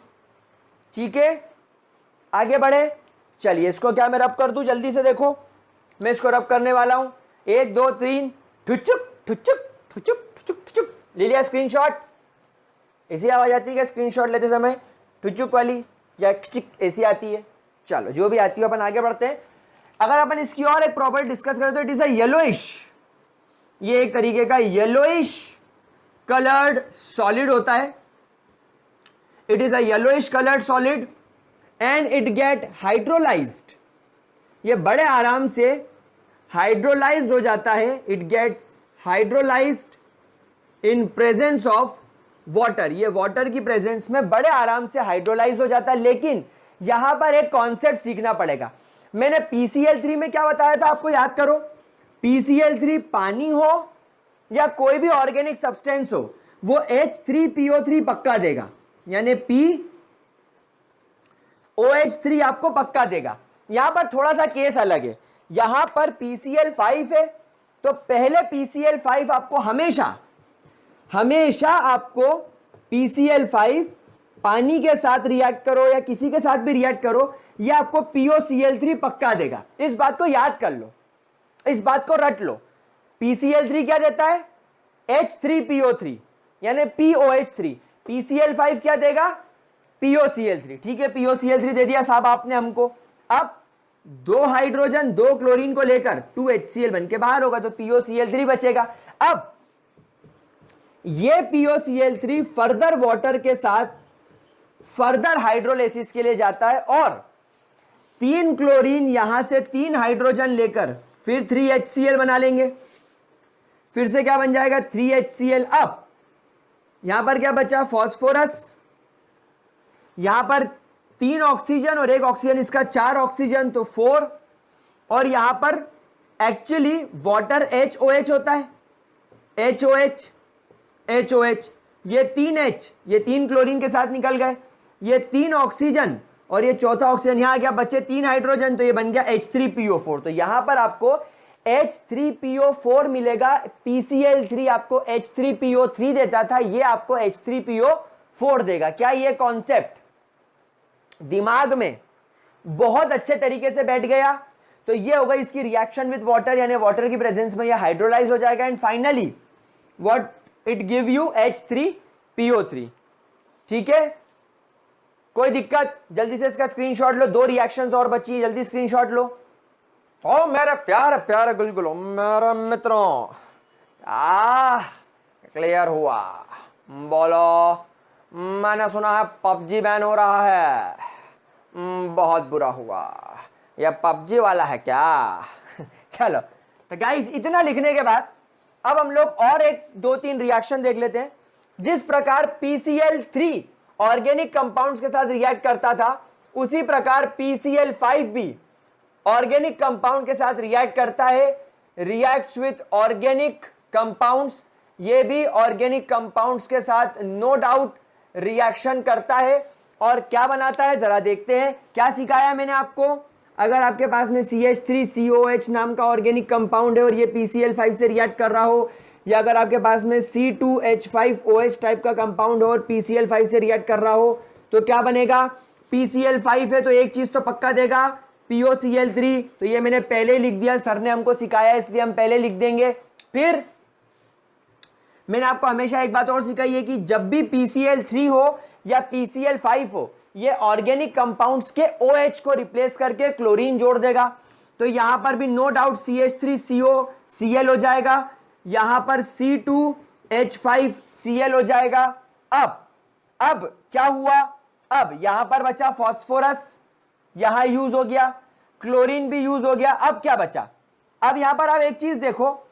ठीक है, आगे बढ़े। चलिए इसको क्या मैं रब कर दूं, जल्दी से देखो, मैं इसको रब करने वाला हूं। 1 2 3 ठुचुक ठुचुक ठुचुक ठुचुक ठुचुक। ले लिया स्क्रीनशॉट? ऐसी आवाज आती है स्क्रीनशॉट लेते समय, ठुचुक वाली या खिचिक ऐसी आती है? चलो जो भी आती है अपन आगे बढ़ते हैं। अगर अपन इसकी और एक प्रॉपर्टी डिस्कस करें तो इट इज अ येलोइश, ये एक तरीके का येलोइश कलर्ड सॉलिड होता है। It is a yellowish coloured solid and it get hydrolysed. ये बड़े आराम से हाइड्रोलाइज्ड हो जाता है। It gets hydrolysed in presence of water. ये वाटर की प्रेजेंस में बड़े आराम से हाइड्रोलाइज हो जाता है। लेकिन यहां पर एक कॉन्सेप्ट सीखना पड़ेगा। मैंने PCl3 में क्या बताया था आपको याद करो? PCl3 पानी हो या कोई भी ऑर्गेनिक सब्सटेंस हो, वो H3PO3 पक्का देगा, यानी POH3 आपको पक्का देगा। यहां पर थोड़ा सा केस अलग है। यहां पर PCl5 है, तो पहले PCl5 आपको हमेशा आपको PCl5 पानी के साथ रिएक्ट करो या किसी के साथ भी रिएक्ट करो, यह आपको POCl3 पक्का देगा। इस बात को याद कर लो, इस बात को रट लो। PCl3 क्या देता है? H3PO3 यानी POH3। PCl5 क्या देगा? POCl3। ठीक है, POCl3 दे दिया साहब आपने हमको। अब 2 हाइड्रोजन 2 क्लोरीन को लेकर 2 HCl बन के बाहर होगा, तो POCl3 बचेगा। अब ये POCl3 फर्दर वाटर के साथ फर्दर हाइड्रोलाइसिस के लिए जाता है और 3 क्लोरीन यहां से 3 हाइड्रोजन लेकर फिर 3 HCl बना लेंगे। फिर से क्या बन जाएगा? 3 HCl। अब यहां पर क्या बचा? फॉस्फोरस। यहां पर 3 ऑक्सीजन और 1 ऑक्सीजन, इसका 4 ऑक्सीजन तो 4। और यहां पर एक्चुअली वाटर HOH होता है, HOH। ये 3 H, ये 3 क्लोरीन के साथ निकल गए, ये 3 ऑक्सीजन और ये चौथा ऑक्सीजन, यहां क्या बचे? 3 हाइड्रोजन, तो ये बन गया H3PO4। तो यहां पर आपको H3PO4 मिलेगा। PCl3 आपको H3PO3 देता था, ये आपको H3PO4 देगा। क्या ये कॉन्सेप्ट दिमाग में बहुत अच्छे तरीके से बैठ गया? तो ये होगा इसकी रिएक्शन विद वाटर, यानी वाटर की प्रेजेंस में ये हाइड्रोलाइज हो जाएगा। And finally what it give you? H3PO3। ठीक है, कोई दिक्कत? जल्दी से इसका स्क्रीनशॉट लो। 2 रिएक्शंस और बची है, जल्दी स्क्रीनशॉट लो। ओ मेरे प्यारे प्यारे गुलगुलो, मेरे मित्रों, क्लियर हुआ? बोलो। मैंने सुना है PUBG बैन हो रहा है, बहुत बुरा हुआ, यह पबजी वाला है क्या? चलो तो गाइस इतना लिखने के बाद अब हम लोग और एक 2-3 रिएक्शन देख लेते हैं। जिस प्रकार PCl3 ऑर्गेनिक कंपाउंड्स के साथ रिएक्ट करता था, उसी प्रकार PCl5 भी ऑर्गेनिक कंपाउंड के साथ रिएक्ट करता है, रिएक्ट्स विथ ऑर्गेनिक कंपाउंड्स। ये भी ऑर्गेनिक कंपाउंड्स के साथ नो डाउट रिएक्शन करता है और क्या बनाता है जरा देखते हैं। क्या सिखाया मैंने आपको? अगर आपके पास में CH3COH नाम का ऑर्गेनिक कंपाउंड है और ये PCl5 से रिएक्ट कर रहा हो, या अगर आपके पास में C2H5OH टाइप का कंपाउंड हो और PCl5 से रिएक्ट कर रहा हो, तो क्या बनेगा? PCl5 है तो एक चीज तो पक्का देगा, POCl3। तो ये मैंने पहले ही लिख दिया, सर ने हमको सिखाया इसलिए हम पहले लिख देंगे। फिर मैंने आपको हमेशा एक बात और सिखाई है कि जब भी PCl3 हो या PCl5 हो, ये ऑर्गेनिक कंपाउंड्स के OH को रिप्लेस करके क्लोरीन जोड़ देगा। तो यहां पर भी नो डाउट CH3COCl हो जाएगा, यहां पर C2H5Cl हो जाएगा। अब क्या हुआ? अब यहां पर बचा फॉस्फोरस, यहां यूज हो गया, क्लोरीन भी यूज हो गया। अब क्या बचा? अब यहां पर आप एक चीज देखो,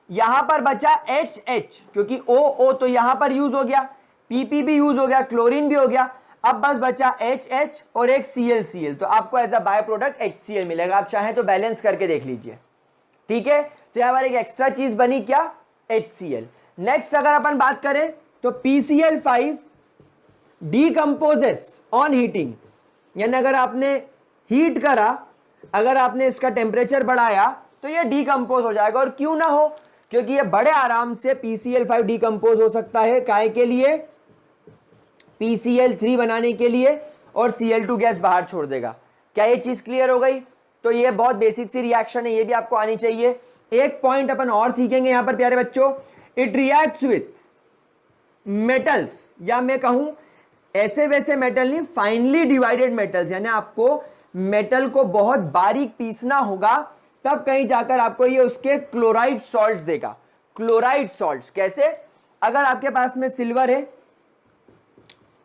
यहां पर बचा HH, क्योंकि OO तो यहां पर यूज हो गया, PP भी यूज हो गया, क्लोरीन भी हो गया। अब बस बचा HH और एक ClCl। तो आपको as a by product HCl मिलेगा। आप चाहें तो बैलेंस करके देख लीजिए, ठीक है। तो यहां पर एक एक्स्ट्रा चीज बनी, क्या? HCl। नेक्स्ट अगर अपन बात करें तो PCl5 डीकंपोजेस ऑन हीटिंग, यानी अगर आपने हीट करा, अगर आपने इसका टेम्परेचर बढ़ाया तो ये डीकंपोज हो जाएगा। और क्यों ना हो, क्योंकि ये बड़े आराम से PCl5 डीकंपोज हो सकता है। काय के लिए? PCl3 बनाने के लिए, और Cl2 गैस बाहर छोड़ देगा। क्या ये चीज क्लियर हो गई? तो ये बहुत बेसिक सी रिएक्शन है, ये भी आपको आनी चाहिए। एक पॉइंट अपन और सीखेंगे यहां पर प्यारे बच्चों, इट रिएक्ट्स विथ मेटल्स, या मैं कहूं ऐसे वैसे मेटल नहीं, फाइनली डिवाइडेड मेटल्स, यानी आपको मेटल को बहुत बारीक पीसना होगा, तब कहीं जाकर आपको ये उसके क्लोराइड सॉल्ट्स देगा। क्लोराइड सॉल्ट्स कैसे? अगर आपके पास में सिल्वर है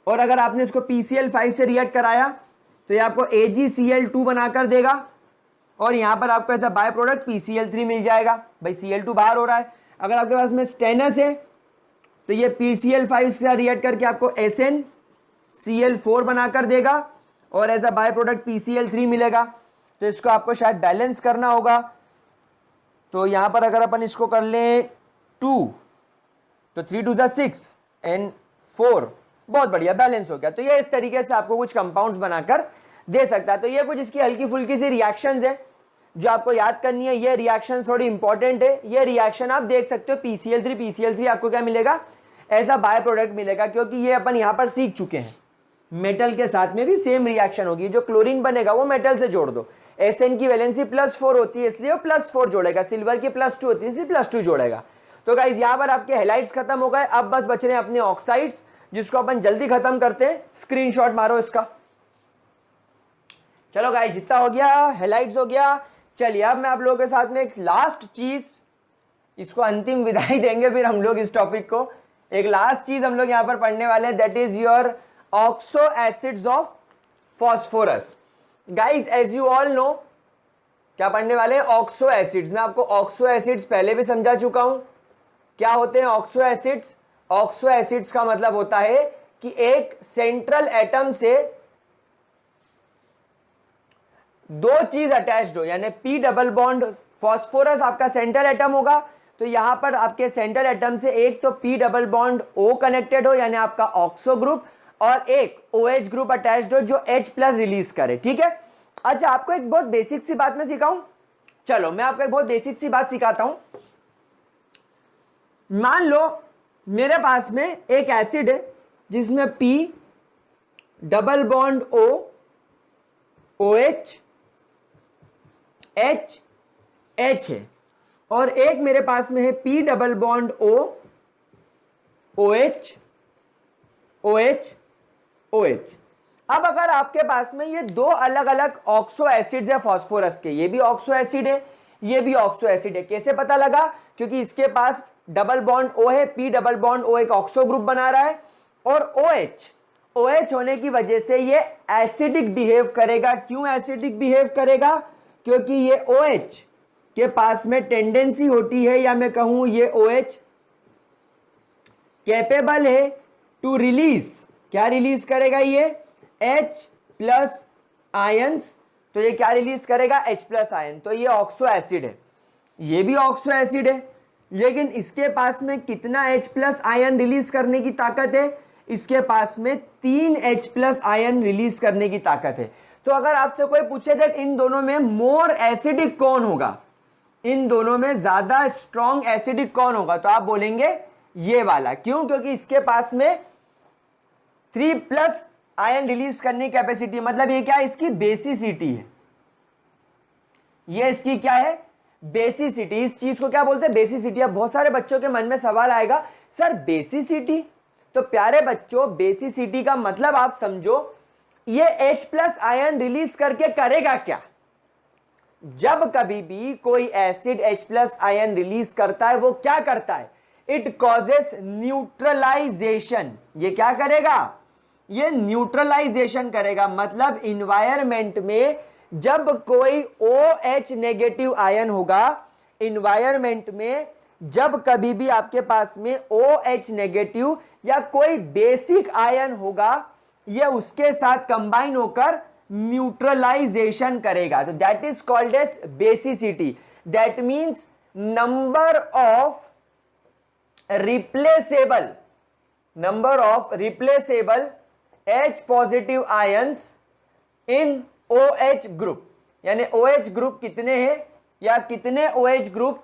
और अगर आपने इसको PCl5 से रिएक्ट कराया तो ये आपको AgCl2 बनाकर देगा, और यहां पर आपको ऐसा बाय प्रोडक्ट PCl3 मिल जाएगा। भाई Cl2 बाहर हो रहा है। अगर आपके पास में स्टेनस है तो ये PCl5 से रिएक्ट करके आपको SnCl4 बनाकर देगा, और as a by product PCl3 मिलेगा। तो इसको आपको शायद बैलेंस करना होगा। तो यहां पर अगर अपन इसको कर लें 2, तो 3 2 6 एंड 4, बहुत बढ़िया बैलेंस हो गया। तो ये इस तरीके से आपको कुछ कंपाउंड्स बनाकर दे सकता है। तो ये कुछ इसकी हल्की फुल्की सी रिएक्शंस है जो आपको याद करनी है। ये रिएक्शन थोड़ी इंपॉर्टेंट है। ये रिएक्शन आप देख सकते हो, PCl3 आपको क्या मिलेगा? एज अ बाय प्रोडक्ट मिलेगा, क्योंकि ये अपन यहां पर सीख चुके हैं। मेटल के साथ में भी सेम रिएक्शन होगी, जो क्लोरीन बनेगा वो मेटल से जोड़ दो। Sn की वैलेंसी +4 होती है इसलिए वो +4 जोड़ेगा, सिल्वर की +2 होती है इसलिए +2 जोड़ेगा। तो गाइज यहां पर आपके हैलाइड्स खत्म हो गए। अब बस बच रहे हैं अपने ऑक्साइड्स, जिसको अपन जल्दी खत्म करते हैं। स्क्रीनशॉट मारो इसका। चलो गाइज जितना हो गया, हैलाइड्स हो गया। चलिए अब मैं आप लोगों के साथ में एक लास्ट चीज, इसको अंतिम विदाई देंगे फिर हम लोग इस टॉपिक को। एक लास्ट चीज हम लोग यहां पर पढ़ने वाले हैं, that is your oxo acids of phosphorus. Guys as you all know, क्या पढ़ने वाले हैं? Oxo acids. मैं आपको ऑक्सो एसिड्स पहले भी समझा चुका हूं। क्या होते हैं ऑक्सो एसिड्स? ऑक्सो एसिड्स का मतलब होता है कि एक सेंट्रल एटम से दो चीज अटैच्ड हो, यानी P डबल बॉन्ड। फॉस्फोरस आपका सेंट्रल एटम होगा, तो यहां पर आपके सेंट्रल एटम से एक तो P double bond O connected हो, यानी आपका ऑक्सो ग्रुप, और एक OH ग्रुप अटैच्ड हो जो H+ रिलीज करे। ठीक है। अच्छा, आपको एक बहुत बेसिक सी बात मैं सिखाऊं। चलो मैं आपको एक बहुत बेसिक सी बात सिखाता हूं। मान लो मेरे पास में एक एसिड है जिसमें P double bond O, OH, H, H है, और एक मेरे पास में है P double bond O, OH, OH, OH। अब अगर आपके पास में ये दो अलग अलग ऑक्सो एसिड्स है फॉस्फोरस के, ये भी ऑक्सो एसिड है, ये भी ऑक्सो एसिड है, कैसे पता लगा? क्योंकि इसके पास डबल बॉन्ड O है, P डबल बॉन्ड O एक ऑक्सो ग्रुप बना रहा है, और OH OH होने की वजह से ये एसिडिक बिहेव करेगा। क्यों एसिडिक बिहेव करेगा? क्योंकि ये OH के पास में टेंडेंसी होती है, या मैं कहूं ये OH कैपेबल है टू रिलीज, क्या रिलीज करेगा ये? H plus ions. तो ये क्या रिलीज करेगा? H plus ion. तो ये ऑक्सो एसिड है, ये भी ऑक्सो एसिड है, लेकिन इसके पास में कितना H प्लस आयन रिलीज करने की ताकत है? इसके पास में 3 H प्लस आयन रिलीज करने की ताकत है। तो अगर आपसे कोई पूछे दैट इन दोनों में मोर एसिडिक कौन होगा, इन दोनों में ज्यादा स्ट्रॉन्ग एसिडिक कौन होगा, तो आप बोलेंगे ये वाला। क्यों? क्योंकि इसके पास में 3 प्लस आयन रिलीज करने की कैपेसिटी, मतलब ये क्या है? इसकी बेसिसिटी है। ये इसकी क्या है? बेसिसिटी। इस चीज को क्या बोलते हैं? बेसिसिटी। अब बहुत सारे बच्चों के मन में सवाल आएगा, सर बेसिसिटी? तो प्यारे बच्चों, बेसिसिटी का मतलब आप समझो, ये H प्लस आयन रिलीज करके करेगा क्या? जब कभी भी कोई acid H plus ion release करता है, वो क्या करता है? It causes neutralisation. ये क्या करेगा? ये न्यूट्रलाइजेशन करेगा। मतलब इन्वायरमेंट में जब कोई OH नेगेटिव आयन होगा, इन्वायरमेंट में जब कभी भी आपके पास में OH नेगेटिव या कोई बेसिक आयन होगा, ये उसके साथ कंबाइन होकर न्यूट्रलाइजेशन करेगा। तो that is called as basicity. That means number of replaceable H positive ions in OH group. यानी OH ग्रुप कितने हैं, या कितने OH ग्रुप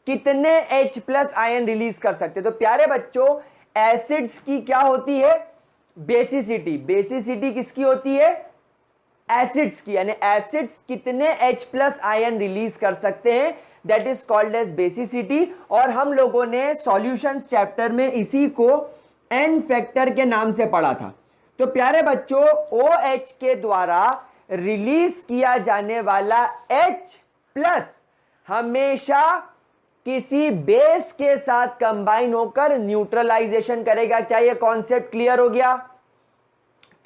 कितने H प्लस आयन रिलीज कर सकते। तो प्यारे बच्चों, एसिड्स की क्या होती है? बेसिसिटी। बेसिसिटी किसकी होती है? एसिड्स की। यानी एसिड्स कितने H प्लस आयन रिलीज कर सकते हैं, that is called as basicity. और हम लोगों ने सॉल्यूशंस चैप्टर में इसी को N फैक्टर के नाम से पढ़ा था। तो प्यारे बच्चों, OH के द्वारा रिलीज किया जाने वाला H प्लस हमेशा किसी बेस के साथ कंबाइन होकर न्यूट्रलाइजेशन करेगा। क्या यह कॉन्सेप्ट क्लियर हो गया?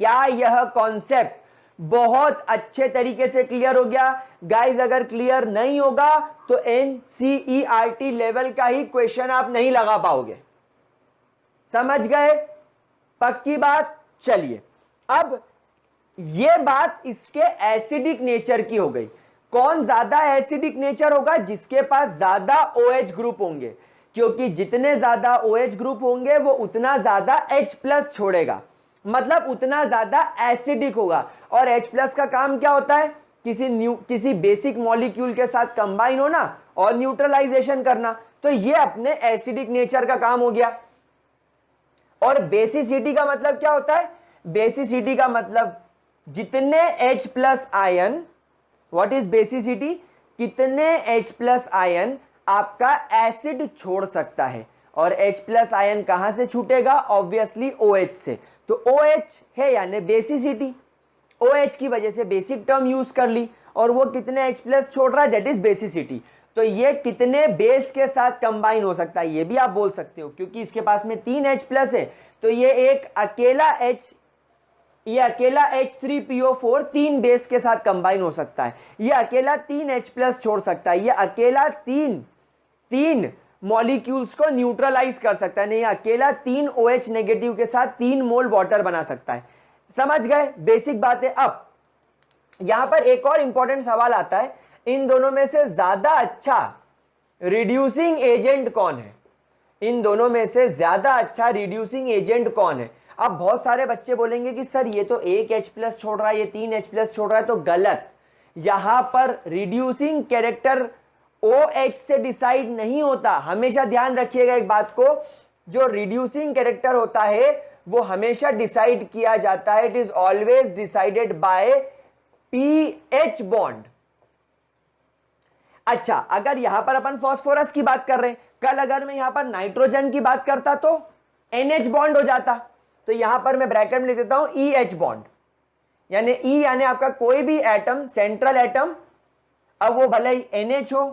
क्या यह कॉन्सेप्ट बहुत अच्छे तरीके से क्लियर हो गया? गाइस, अगर क्लियर नहीं होगा तो NCERT लेवल का ही क्वेश्चन आप नहीं लगा पाओगे। समझ गए? पक्की बात। चलिए, अब यह बात इसके एसिडिक नेचर की हो गई। कौन ज्यादा एसिडिक नेचर होगा? जिसके पास ज्यादा OH ग्रुप होंगे, क्योंकि जितने ज्यादा OH ग्रुप होंगे वो उतना ज्यादा H प्लस छोड़ेगा, मतलब उतना ज्यादा एसिडिक होगा। और H प्लस का काम क्या होता है? किसी बेसिक मॉलिक्यूल के साथ कंबाइन होना और न्यूट्रलाइजेशन करना। तो ये अपने एसिडिक नेचर का काम हो गया। और बेसिसिटी का मतलब क्या होता है? बेसिसिटी का मतलब जितने H plus ion, what is basicity? कितने H प्लस आयन आपका एसिड छोड़ सकता है। और H प्लस आयन कहां से छूटेगा? ऑब्वियसली OH से। तो OH है यानी बेसिसिटी। OH की वजह से बेसिक टर्म यूज कर ली, और वो कितने H प्लस छोड़ रहा है, दैट इज बेसिसिटी। तो ये कितने बेस के साथ कंबाइन हो सकता है, ये भी आप बोल सकते हो, क्योंकि इसके पास में 3 H प्लस है। तो ये एक अकेला H3PO4 3 बेस के साथ कंबाइन हो सकता है। ये अकेला 3 H प्लस छोड़ सकता है। ये अकेला तीन मॉलिक्यूल्स को न्यूट्रलाइज कर सकता है। नहीं, अकेला 3 OH नेगेटिव के साथ 3 मोल वाटर बना सकता है। समझ गए? बेसिक बात है। अब यहां पर एक और इंपॉर्टेंट सवाल आता है, इन दोनों में से ज्यादा अच्छा रिड्यूसिंग एजेंट कौन है? इन दोनों में से ज्यादा अच्छा रिड्यूसिंग एजेंट कौन है? अब बहुत सारे बच्चे बोलेंगे कि सर ये तो एक H प्लस छोड़ रहा है, ये 3 H प्लस छोड़ रहा है। तो गलत। यहां पर रिड्यूसिंग कैरेक्टर OH से डिसाइड नहीं होता। हमेशा ध्यान रखिएगा एक बात को, जो रिड्यूसिंग कैरेक्टर होता है वो हमेशा डिसाइड किया जाता है, it is always decided by pH bond. अच्छा, अगर यहां पर अपन फास्फोरस की बात कर रहे हैं, कल अगर मैं यहां पर नाइट्रोजन की बात करता तो NH बॉन्ड हो जाता। तो यहां पर मैं ब्रैकेट में लिख देता हूं EH बॉन्ड, यानी E यानी आपका कोई भी एटम, सेंट्रल एटम, अब वो भले ही NH हो,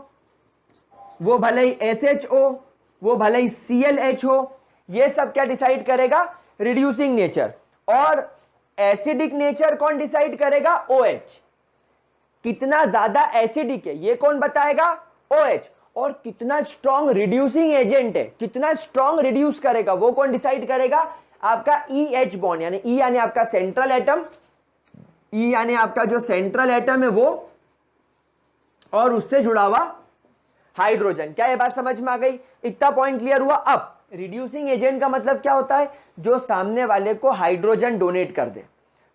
वो भले ही SH हो, वो भले ही ClH हो, ये सब क्या डिसाइड करेगा? Reducing nature. और एसिडिक नेचर कौन डिसाइड करेगा? OH। कितना ज्यादा एसिडिक है ये कौन बताएगा? OH। और कितना स्ट्रॉन्ग रिड्यूसिंग एजेंट है, कितना स्ट्रॉन्ग रिड्यूस करेगा वो कौन डिसाइड करेगा? आपका EH बॉन्ड, यानी E यानी आपका सेंट्रल एटम, E यानी आपका जो सेंट्रल एटम है वो, और उससे जुड़ा हुआ हाइड्रोजन। क्या ये बात समझ में आ गई? इतना पॉइंट क्लियर हुआ? अब रिड्यूसिंग एजेंट का मतलब क्या होता है? जो सामने वाले को हाइड्रोजन डोनेट कर दे,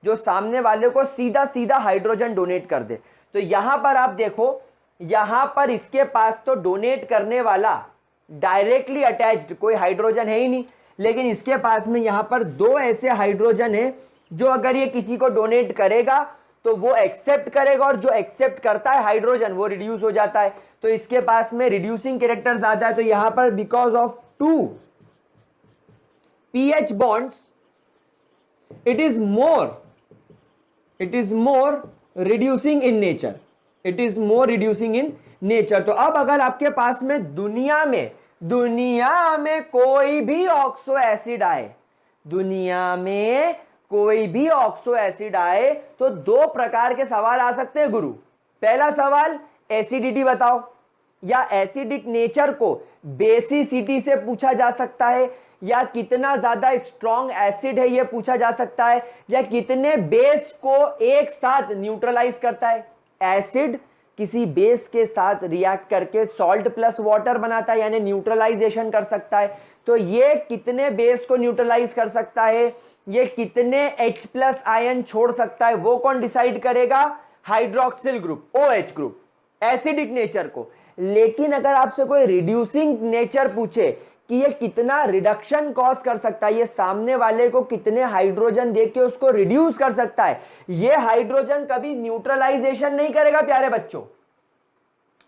जो सामने वाले को सीधा सीधा हाइड्रोजन डोनेट कर दे। तो यहां पर आप देखो, यहां पर इसके पास तो डोनेट करने वाला डायरेक्टली अटैच्ड कोई हाइड्रोजन है ही नहीं, लेकिन इसके पास में यहां पर दो ऐसे हाइड्रोजन है जो अगर ये किसी को डोनेट करेगा तो वो एक्सेप्ट करेगा, और जो एक्सेप्ट करता है हाइड्रोजन वो रिड्यूस हो जाता है। तो इसके पास में रिड्यूसिंग कैरेक्टर ज्यादा है। तो यहां पर because of 2 pH bonds it is more reducing in nature, it is more reducing in nature। तो अब अगर आपके पास में दुनिया में कोई भी ऑक्सो एसिड आए, दुनिया में कोई भी ऑक्सो एसिड आए, तो दो प्रकार के सवाल आ सकते हैं गुरु। पहला सवाल एसिडिटी बताओ, या एसिडिक नेचर को बेसिसिटी से पूछा जा सकता है, या कितना ज्यादा स्ट्रॉन्ग एसिड है यह पूछा जा सकता है, या कितने बेस को एक साथ न्यूट्रलाइज करता है। एसिड किसी बेस के साथ रिएक्ट करके सॉल्ट प्लस वाटर बनाता है, यानी न्यूट्रलाइजेशन कर सकता है। तो ये कितने बेस को न्यूट्रलाइज कर सकता है, ये कितने H प्लस आयन छोड़ सकता है, वो कौन डिसाइड करेगा? Hydroxyl group, OH group, acidic nature को। लेकिन अगर आपसे कोई रिड्यूसिंग नेचर पूछे कि ये कितना रिडक्शन कॉज कर सकता है, ये सामने वाले को कितने हाइड्रोजन देके उसको रिड्यूस कर सकता है, ये हाइड्रोजन कभी न्यूट्रलाइजेशन नहीं करेगा प्यारे बच्चों,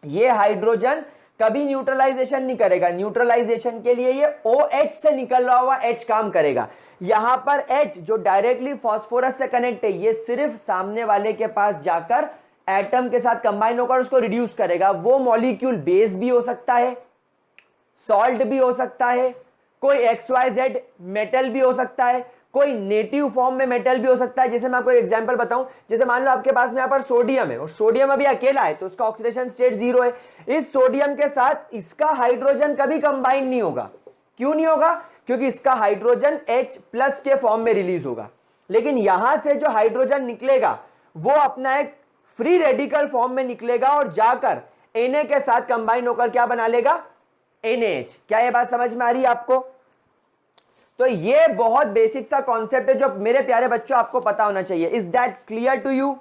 ये हाइड्रोजन कभी न्यूट्रलाइजेशन नहीं करेगा। न्यूट्रलाइजेशन के लिए ये OH से निकल रहा हुआ H काम करेगा। यहां पर H जो डायरेक्टली फास्फोरस से कनेक्ट है, ये सिर्फ सामने वाले के पास जाकर एटम के साथ कंबाइन होकर उसको रिड्यूस करेगा। वो मॉलिक्यूल बेस भी हो सकता है, सॉल्ट भी हो सकता है, कोई XYZ मेटल भी हो सकता है, कोई नेटिव फॉर्म में मेटल भी हो सकता है। जैसे मैं आपको एग्जांपल बताऊं, जैसे मान लो आपके पास में यहाँ पर सोडियम है और सोडियम अभी अकेला है तो उसका ऑक्सीडेशन स्टेट 0 है। इस सोडियम के साथ इसका हाइड्रोजन कभी कंबाइन नहीं होगा। क्यों नहीं होगा? क्योंकि इसका हाइड्रोजन H प्लस के फॉर्म में रिलीज होगा। लेकिन यहां से जो हाइड्रोजन निकलेगा वो अपना एक फ्री रेडिकल फॉर्म में निकलेगा और जाकर Na के साथ कंबाइन होकर क्या बना लेगा? NaH। क्या ये बात समझ में आ रही है आपको? तो ये बहुत बेसिक सा कॉन्सेप्ट है जो मेरे प्यारे बच्चों आपको पता होना चाहिए। Is that clear to you?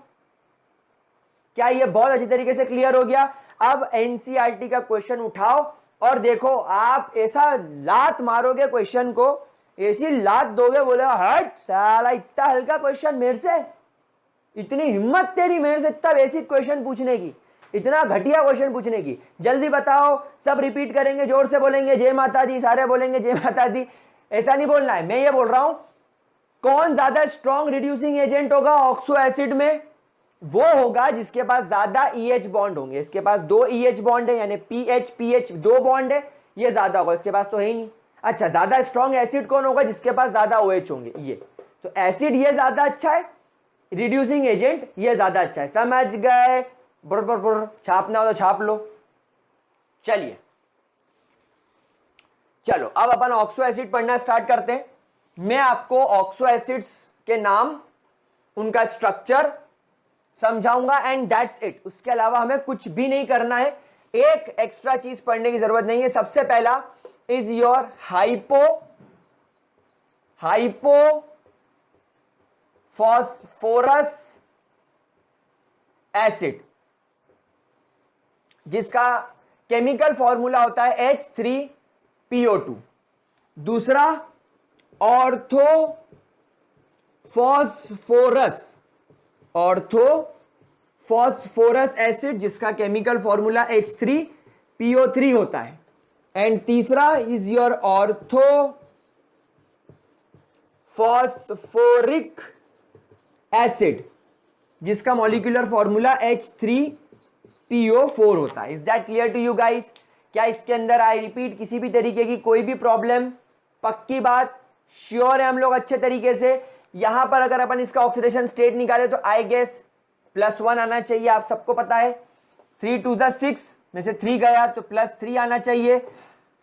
क्या ये बहुत अच्छी तरीके से क्लियर हो गया? अब एनसीईआरटी का क्वेश्चन उठाओ और देखो, आप ऐसा लात मारोगे क्वेश्चन को, ऐसी लात दोगे, बोले हट साला इतना हल्का क्वेश्चन मेरे से, इतनी हिम्मत तेरी मेरे से इतना बेसिक क्वेश्चन पूछने की, इतना घटिया क्वेश्चन पूछने की। जल्दी बताओ। सब रिपीट करेंगे, जोर से बोलेंगे जय माता दी, सारे बोलेंगे जय माता दी। ऐसा नहीं बोलना है, मैं ये बोल रहा हूं कौन ज्यादा स्ट्रॉन्ग रिड्यूसिंग एजेंट होगा ऑक्सो एसिड में? वो होगा जिसके पास ज्यादा EH बॉन्ड होंगे। इसके पास 2 EH बॉन्ड है, यानी PH PH 2 बॉन्ड है, ये ज्यादा होगा, इसके पास तो है ही नहीं। अच्छा, ज्यादा स्ट्रॉन्ग एसिड कौन होगा? जिसके पास ज्यादा OH होंगे। ये तो एसिड ये ज्यादा अच्छा है, रिड्यूसिंग एजेंट ये ज्यादा अच्छा है। समझ गए? बुर छापना हो तो छाप लो। चलिए, चलो अब अपन ऑक्सो एसिड पढ़ना स्टार्ट करते हैं। मैं आपको ऑक्सो एसिड्स के नाम, उनका स्ट्रक्चर समझाऊंगा एंड दैट्स इट। उसके अलावा हमें कुछ भी नहीं करना है, एक एक्स्ट्रा चीज पढ़ने की जरूरत नहीं है। सबसे पहला इज योर हाइपोफॉस्फोरस एसिड, जिसका केमिकल फॉर्मूला होता है H3PO2। दूसरा ऑर्थोफॉस्फोरस एसिड, जिसका केमिकल फॉर्मूला H3PO3 होता है। एंड तीसरा इज योर ऑर्थोफॉस्फोरिक एसिड, जिसका मॉलिक्यूलर फॉर्मूला H3PO4 होता है। Is that clear to you guys? क्या इसके अंदर आई रिपीट किसी भी तरीके की कोई भी प्रॉब्लम? पक्की बात, श्योर है हम लोग अच्छे तरीके से? यहां पर अगर अपन इसका ऑक्सीडेशन स्टेट निकाले तो आई गेस +1 आना चाहिए, आप सबको पता है। 3 2 6 में से 3 गया तो +3 आना चाहिए।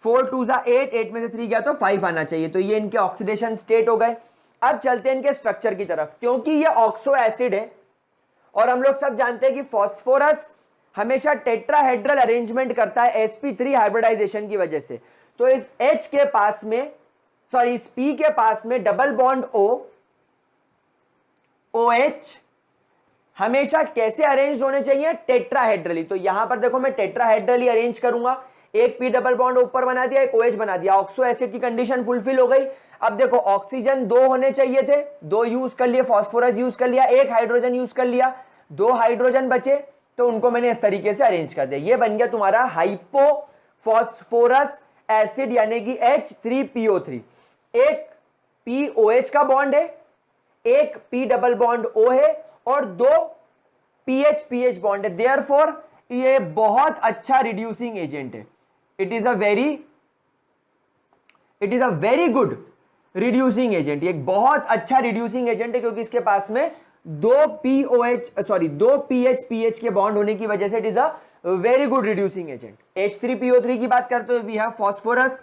4 2 8, 8 में से 3 गया तो 5 आना चाहिए। तो ये इनके ऑक्सीडेशन स्टेट हो गए। अब चलते हैं इनके स्ट्रक्चर की तरफ। क्योंकि ये ऑक्सो एसिड है और हम लोग सब जानते हैं कि फास्फोरस हमेशा टेट्राहेड्रल अरेंजमेंट करता है sp3 हाइब्रिडाइजेशन की वजह से। तो इस H के पास में, सॉरी इस P के पास में डबल बॉन्ड O, OH हमेशा कैसे अरेंज होने चाहिए? टेट्राहेड्रली। तो यहां पर देखो मैं टेट्राहेड्रली अरेंज करूंगा, एक P डबल बॉन्ड ऊपर बना दिया, एक OH बना दिया, ऑक्सो एसिड की कंडीशन फुलफिल हो गई। अब देखो ऑक्सीजन 2 होने चाहिए थे, 2 यूज कर लिए, फास्फोरस यूज कर लिया, एक हाइड्रोजन यूज कर लिया, 2 हाइड्रोजन बचे, तो उनको मैंने इस तरीके से अरेंज कर दिया। ये बन गया तुम्हारा हाइपोफॉस्फोरस एसिड यानी कि H3PO3। एक POH का बॉन्ड है, एक P डबल बॉन्ड O है और 2 PH बॉन्ड है। देयरफॉर ये बहुत अच्छा रिड्यूसिंग एजेंट है। It is a very good reducing agent. ये बहुत अच्छा रिड्यूसिंग एजेंट है क्योंकि इसके पास में 2 PH के बॉन्ड होने की वजह से it is a very good reducing agent. H3PO3 की बात करते हो, वी हैव फास्फोरस,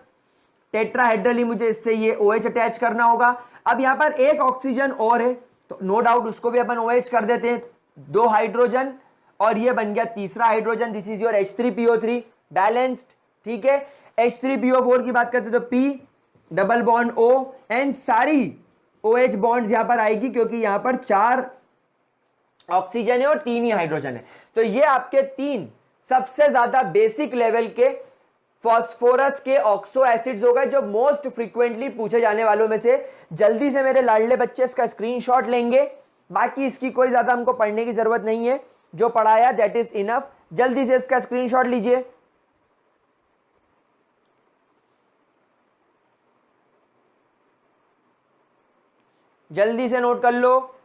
टेट्राहेड्रली मुझे इससे ये OH अटैच करना होगा। अब यहां पर एक ऑक्सीजन और है तो नो डाउट उसको भी अपन OH कर देते हैं, 2 हाइड्रोजन और ये बन गया तीसरा hydrogen. This is your H3PO3 balanced, ठीक है। H3PO4 की बात करते तो P double bond O and सारी OH बॉन्ड्स यहां पर आएगी क्योंकि यहां पर 4 ऑक्सीजन है और 3 ही हाइड्रोजन है। तो ये आपके 3 सबसे ज्यादा बेसिक लेवल के फास्फोरस के ऑक्सो एसिड्स हो गए जो मोस्ट फ्रीक्वेंटली पूछे जाने वालों में से। जल्दी से मेरे लाडले बच्चे इसका स्क्रीनशॉट लेंगे, बाकी इसकी कोई ज्यादा हमको पढ़ने की जरूरत नहीं है, जो पढ़ाया दैट इज इनफ। जल्दी से इसका स्क्रीनशॉट लीजिए। जल्दी से नोट कर लो,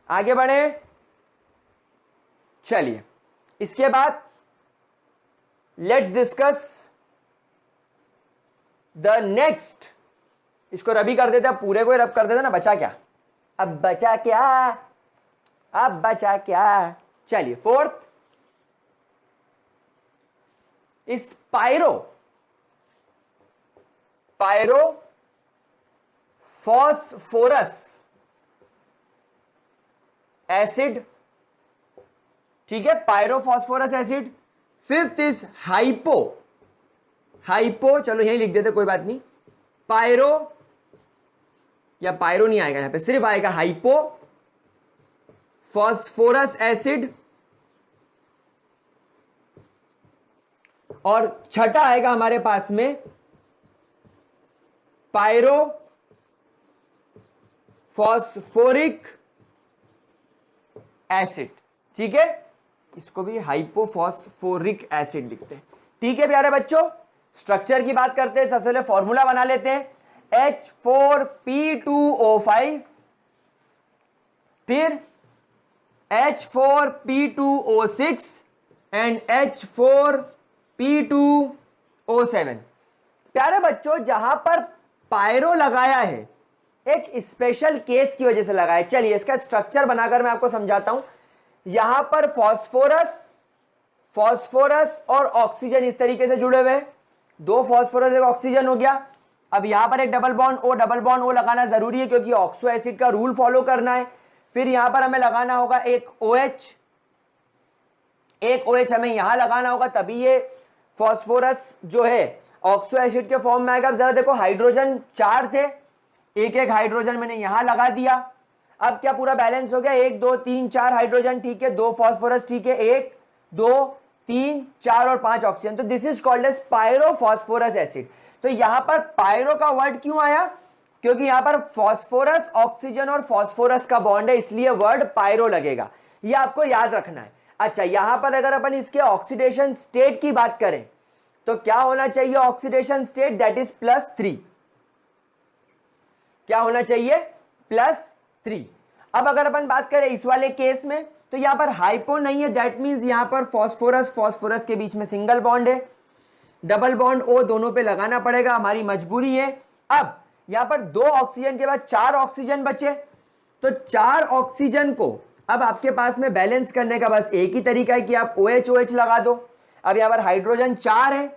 आगे बढ़े। चलिए इसके बाद लेट्स डिस्कस द नेक्स्ट। इसको रबी कर देते, पूरे को रब कर देते ना, बचा क्या? अब बचा क्या? अब बचा क्या? चलिए फोर्थ, इस पायरोफॉस्फोरस एसिड, ठीक है, पायरोफॉस्फोरस एसिड। फिफ्थ इज हाइपो, चलो यही लिख देते, कोई बात नहीं। पायरो या पायरो नहीं आएगा, यहां पे सिर्फ आएगा हाइपो फॉस्फोरस एसिड। और छठा आएगा हमारे पास में पायरो फॉस्फोरिक एसिड, ठीक है, इसको भी हाइपोफॉस्फोरिक एसिड लिखते हैं। ठीक है प्यारे बच्चों, स्ट्रक्चर की बात करते हैं। सबसे पहले फॉर्मूला बना लेते हैं, H4P2O5, फिर H4P2O6 एंड H4P2O7। प्यारे बच्चों, जहां पर पायरो लगाया है एक स्पेशल केस की वजह से लगाया। चलिए इसका स्ट्रक्चर बनाकर मैं आपको समझाता हूं। यहां पर फास्फोरस और ऑक्सीजन इस तरीके से जुड़े हुए, 2 फास्फोरस एक ऑक्सीजन हो गया। अब यहां पर एक डबल बॉन्ड O लगाना जरूरी है क्योंकि ऑक्सो एसिड का रूल फॉलो करना है। फिर यहां पर हमें लगाना होगा एक OH हमें यहां लगाना होगा, तभी ये फास्फोरस जो है ऑक्सो एसिड के फॉर्म में आएगा। अब जरा देखो, हाइड्रोजन 4 थे, एक हाइड्रोजन मैंने यहां लगा दिया। अब क्या पूरा बैलेंस हो गया? 1 2 3 4 हाइड्रोजन, ठीक है, 2 फास्फोरस, ठीक है, 1 2 3 4 और 5 ऑक्सीजन। तो this is called as pyrophosphorus acid. तो यहां पर पायरो का वर्ड क्यों आया? क्योंकि यहां पर फास्फोरस, ऑक्सीजन और फास्फोरस का बॉन्ड है, इसलिए वर्ड पायरो लगेगा। ये आपको याद रखना है। अच्छा, यहां पर अगर अपन इसके ऑक्सीडेशन स्टेट की बात करें तो क्या होना चाहिए? Oxidation state that is +3। क्या होना चाहिए? +3। अब अगर अपन बात करें इस वाले केस में तो यहां पर हाइपो नहीं है, दैट मींस यहां पर फास्फोरस के बीच में सिंगल बॉन्ड है, डबल बॉन्ड O दोनों पे लगाना पड़ेगा, हमारी मजबूरी है। अब यहां पर 2 ऑक्सीजन के बाद 4 ऑक्सीजन बचे, तो 4 ऑक्सीजन को अब आपके पास में बैलेंस करने का बस एक ही तरीका है कि आप OH OH लगा दो। अब यहां पर हाइड्रोजन 4 है,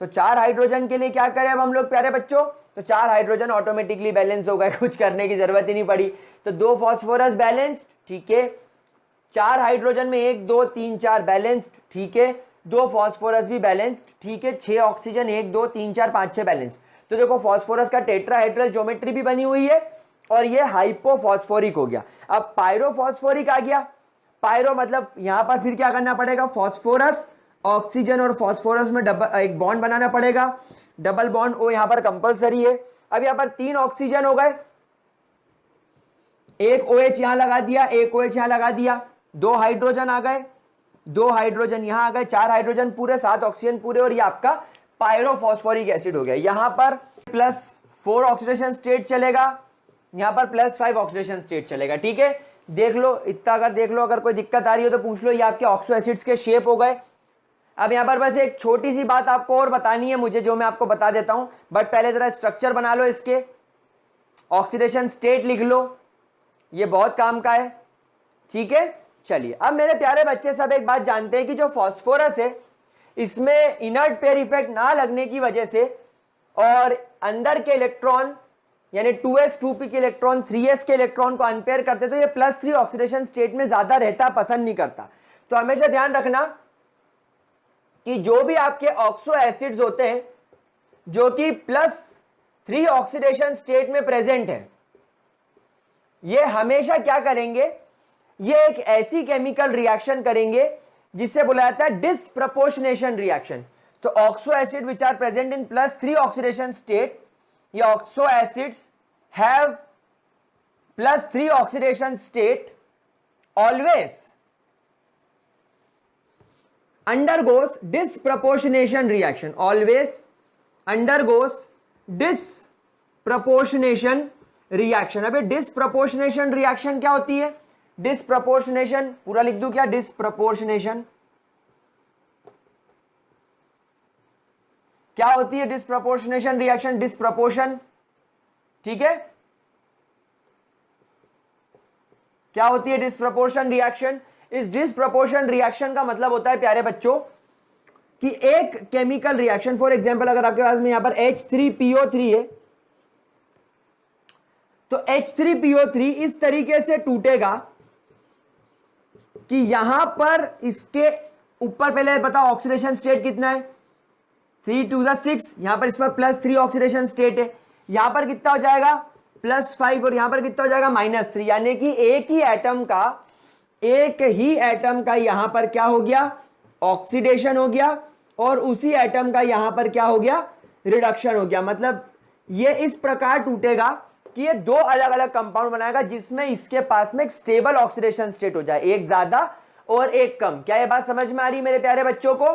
तो 4 हाइड्रोजन के लिए क्या करें अब हम लोग प्यारे बच्चों, तो 4 हाइड्रोजन ऑटोमेटिकली बैलेंस हो गए, कुछ करने की जरूरत ही नहीं पड़ी। तो 2 फॉस्फोरस बैलेंस्ड, ठीक है, 4 हाइड्रोजन में 1 2 3 4 बैलेंस्ड, ठीक है, 2 फॉस्फोरस भी बैलेंस्ड, ठीक है, 6 ऑक्सीजन 1 2 3 4 5 6 बैलेंस्ड। तो देखो फॉस्फोरस का टेट्राहेड्रल ज्योमेट्री भी बनी हुई है और ये हाइपोफॉस्फोरिक हो गया। अब पायरोफॉस्फोरिक आ गया, पायरो मतलब यहां पर फिर क्या करना पड़ेगा, फॉस्फोरस ऑक्सीजन और फॉस्फोरस में डबल एक बॉन्ड बनाना पड़ेगा, डबल बॉन्ड वो यहां पर कंपलसरी है। अब यहां पर 3 ऑक्सीजन हो गए, एक OH यहां लगा दिया, एक OH यहां लगा दिया, 2 हाइड्रोजन आ गए, 2 हाइड्रोजन यहां आ गए, 4 हाइड्रोजन पूरे, 7 ऑक्सीजन पूरे, और ये आपका पायरोफॉस्फोरिक एसिड हो गया। यहां पर +4 ऑक्सीडेशन स्टेट चलेगा, यहां पर +5 ऑक्सीडेशन स्टेट चलेगा, ठीक है। देख लो इतना, अगर देख लो, अगर कोई दिक्कत आ रही हो तो पूछ लो। ये आपके ऑक्सो एसिड्स के शेप हो गए। अब यहां पर बस एक छोटी सी बात आपको और बतानी है मुझे, जो मैं आपको बता देता हूं, बट पहले जरा स्ट्रक्चर बना लो, इसके ऑक्सीडेशन स्टेट लिख लो, ये बहुत काम का है, ठीक है। चलिए अब मेरे प्यारे बच्चे सब एक बात जानते हैं कि जो फॉस्फोरस है इसमें इनर्ट पेयर इफेक्ट ना लगने की वजह से और अंदर के इलेक्ट्रॉन यानी 2s 2p के इलेक्ट्रॉन 3s के इलेक्ट्रॉन को अनपेयर करते, तो ये +3 ऑक्सीडेशन स्टेट में ज्यादा रहता, पसंद नहीं करता। तो हमेशा ध्यान रखना कि जो भी आपके ऑक्सो एसिड्स होते हैं जो कि +3 ऑक्सीडेशन स्टेट में प्रेजेंट है, ये हमेशा क्या करेंगे, ये एक ऐसी केमिकल रिएक्शन करेंगे जिससे बोला जाता है डिसप्रपोर्शनेशन रिएक्शन। तो oxo acid which are present in +3 oxidation state, ये oxo acids have +3 oxidation state always undergoes disproportionation reaction, always undergoes disproportionation reaction। अबे disproportionation reaction क्या होती है, disproportionation पूरा लिख दूं क्या, disproportionation क्या होती है, disproportionation reaction, disproportion, ठीक है, क्या होती है disproportion reaction। इस डिसप्रपोर्शन रिएक्शन का मतलब होता है प्यारे बच्चों कि एक केमिकल रिएक्शन, फॉर एग्जांपल अगर आपके पास में यहां पर H3PO3 है, तो H3PO3 इस तरीके से टूटेगा कि यहां पर इसके ऊपर पहले बताओ ऑक्सीडेशन स्टेट कितना है, 3 to the 6, यहां पर इस पर +3 ऑक्सीडेशन स्टेट है, यहां पर कितना हो जाएगा +5 और यहां पर कितना हो जाएगा -3, यानी कि एक ही एटम का यहां पर क्या हो गया, ऑक्सीडेशन हो गया, और उसी एटम का यहां पर क्या हो गया, रिडक्शन हो गया। मतलब ये इस प्रकार टूटेगा कि ये 2 अलग अलग कंपाउंड बनाएगा जिसमें इसके पास में एक स्टेबल ऑक्सीडेशन स्टेट हो जाए, एक ज्यादा और एक कम। क्या ये बात समझ में आ रही मेरे प्यारे बच्चों को,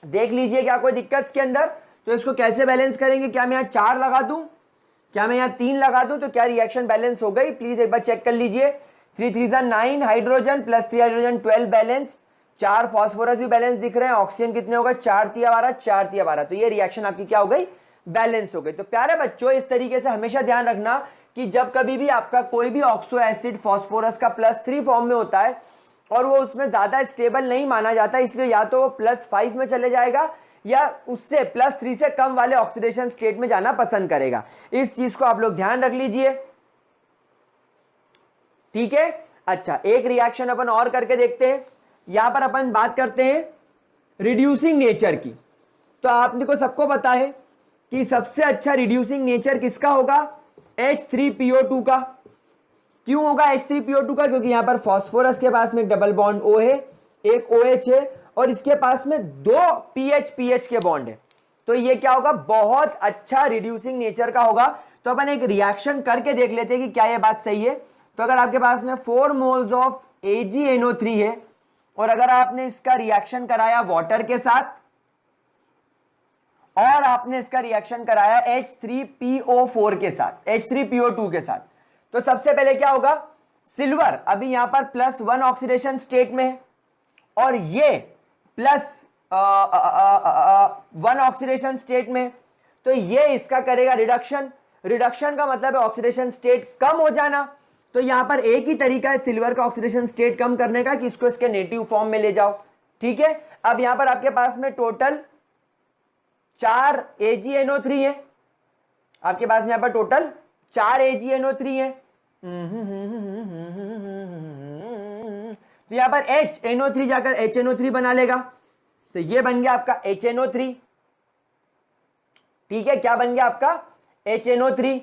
देख लीजिए क्या कोई दिक्कत इसके अंदर। तो इसको कैसे बैलेंस करेंगे, क्या मैं यहां 4 लगा दूं, क्या मैं यहां 3 लगा दूं, तो क्या रिएक्शन बैलेंस हो गई, प्लीज एक बार चेक कर लीजिए। 3 3 9 हाइड्रोजन +3 हाइड्रोजन 12 बैलेंस, 4 फॉस्फोरस भी बैलेंस दिख रहे हैं, ऑक्सीजन कितने हो गए 4 3 12 4 3 12, तो ये रिएक्शन आपकी क्या हो गई, बैलेंस हो गई। तो प्यारे बच्चों इस तरीके से हमेशा ध्यान रखना कि जब कभी भी आपका कोई भी ऑक्सो एसिड फॉस्फोरस का +3 फॉर्म में होता है और वो उसमें ज्यादा स्टेबल नहीं माना जाता, इसलिए या तो वो +5 में चले जाएगा या उससे +3 से कम वाले ऑक्सीडेशन स्टेट में जाना पसंद करेगा। इस चीज को आप लोग ध्यान रख लीजिए, ठीक है। अच्छा एक रिएक्शन अपन और करके देखते हैं, यहां पर अपन बात करते हैं रिड्यूसिंग नेचर की। तो आपने को सबको पता है कि सबसे अच्छा रिड्यूसिंग नेचर किसका होगा, H3PO2 का। क्यों होगा H3PO2 का, क्योंकि यहां पर फॉस्फोरस के पास में एक डबल बॉन्ड O है, एक OH है और इसके पास में 2 PH के बॉन्ड है, तो ये क्या होगा, बहुत अच्छा रिड्यूसिंग नेचर का होगा। तो अपन एक रिएक्शन करके देख लेते हैं कि क्या यह बात सही है। तो अगर आपके पास में 4 मोल्स ऑफ AgNO3 है और अगर आपने इसका रिएक्शन कराया वाटर के साथ और आपने इसका रिएक्शन कराया H3PO4 के साथ, H3PO2 के साथ, तो सबसे पहले क्या होगा, सिल्वर अभी यहां पर +1 ऑक्सीडेशन स्टेट में है और ये +1 ऑक्सीडेशन स्टेट में, तो ये इसका करेगा रिडक्शन। रिडक्शन का मतलब है ऑक्सीडेशन स्टेट कम हो जाना। तो यहां पर एक ही तरीका है सिल्वर का ऑक्सीडेशन स्टेट कम करने का कि इसको इसके नेटिव फॉर्म में ले जाओ। ठीक है, अब यहां पर आपके पास में टोटल 4 AgNO3 है, आपके पास में यहां पर टोटल 4 AgNO3 है। तो यहां पर HNO3 जाकर HNO3 बना लेगा, तो ये बन गया आपका HNO3। ठीक है, क्या बन गया आपका HNO3।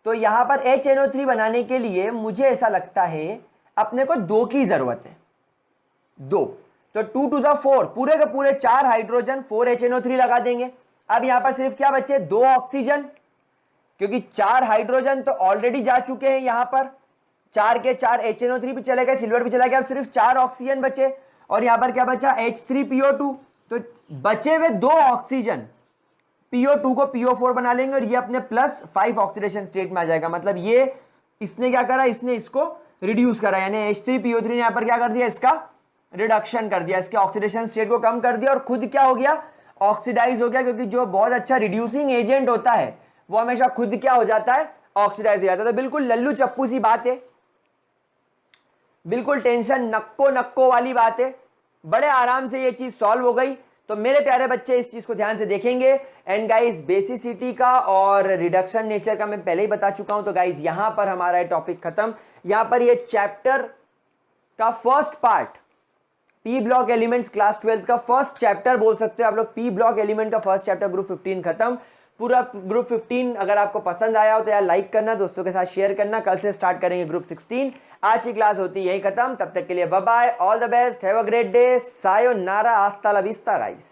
तो यहां पर HNO3 बनाने के लिए मुझे ऐसा लगता है अपने को 2 की जरूरत है, 2। तो 2 to the 4 पूरे के पूरे 4 हाइड्रोजन 4 HNO3 लगा देंगे। अब यहां पर सिर्फ क्या बचे, 2 ऑक्सीजन, क्योंकि 4 हाइड्रोजन तो ऑलरेडी जा चुके हैं, यहां पर 4 के 4 HNO3 भी चले गए, सिल्वर भी चला गया, अब सिर्फ 4 ऑक्सीजन बचे। और यहां पर क्या बचा, H3PO2। तो बचे हुए 2 ऑक्सीजन PO2 को PO4 बना लेंगे और ये अपने +5 ऑक्सीडेशन स्टेट में आ जाएगा। मतलब ये इसने क्या करा, इसने इसको रिड्यूस करा, यानी H3PO3 ने यहां पर क्या कर दिया, इसका रिडक्शन कर दिया, इसके ऑक्सीडेशन स्टेट को कम कर दिया और खुद क्या हो गया, ऑक्सीडाइज हो गया। क्योंकि जो बहुत अच्छा रिड्यूसिंग एजेंट होता है वो हमेशा खुद क्या हो जाता है, ऑक्सीडाइज हो जाता है। तो बिल्कुल लल्लू चप्पू सी बात है, बिल्कुल टेंशन नक्को नक्को वाली बात है, बड़े आराम से ये चीज सॉल्व हो गई। तो मेरे प्यारे बच्चे इस चीज को ध्यान से देखेंगे। एंड गाइस बेसिसिटी का और रिडक्शन नेचर का मैं पहले ही बता चुका हूं। तो गाइस यहां पर हमारा टॉपिक खत्म। यहां पर ये चैप्टर का first part P block elements class 12 का फर्स्ट चैप्टर बोल सकते हो आप लोग। पी ब्लॉक एलिमेंट का फर्स्ट चैप्टर ग्रुप 15 खत्म। पूरा ग्रुप 15 अगर आपको पसंद आया हो तो यार लाइक करना, दोस्तों के साथ शेयर करना। कल से स्टार्ट करेंगे ग्रुप 16। आज की क्लास होती है यही खत्म। तब तक के लिए bye bye, all the best, have a great day, sayonara, hasta la vista guys.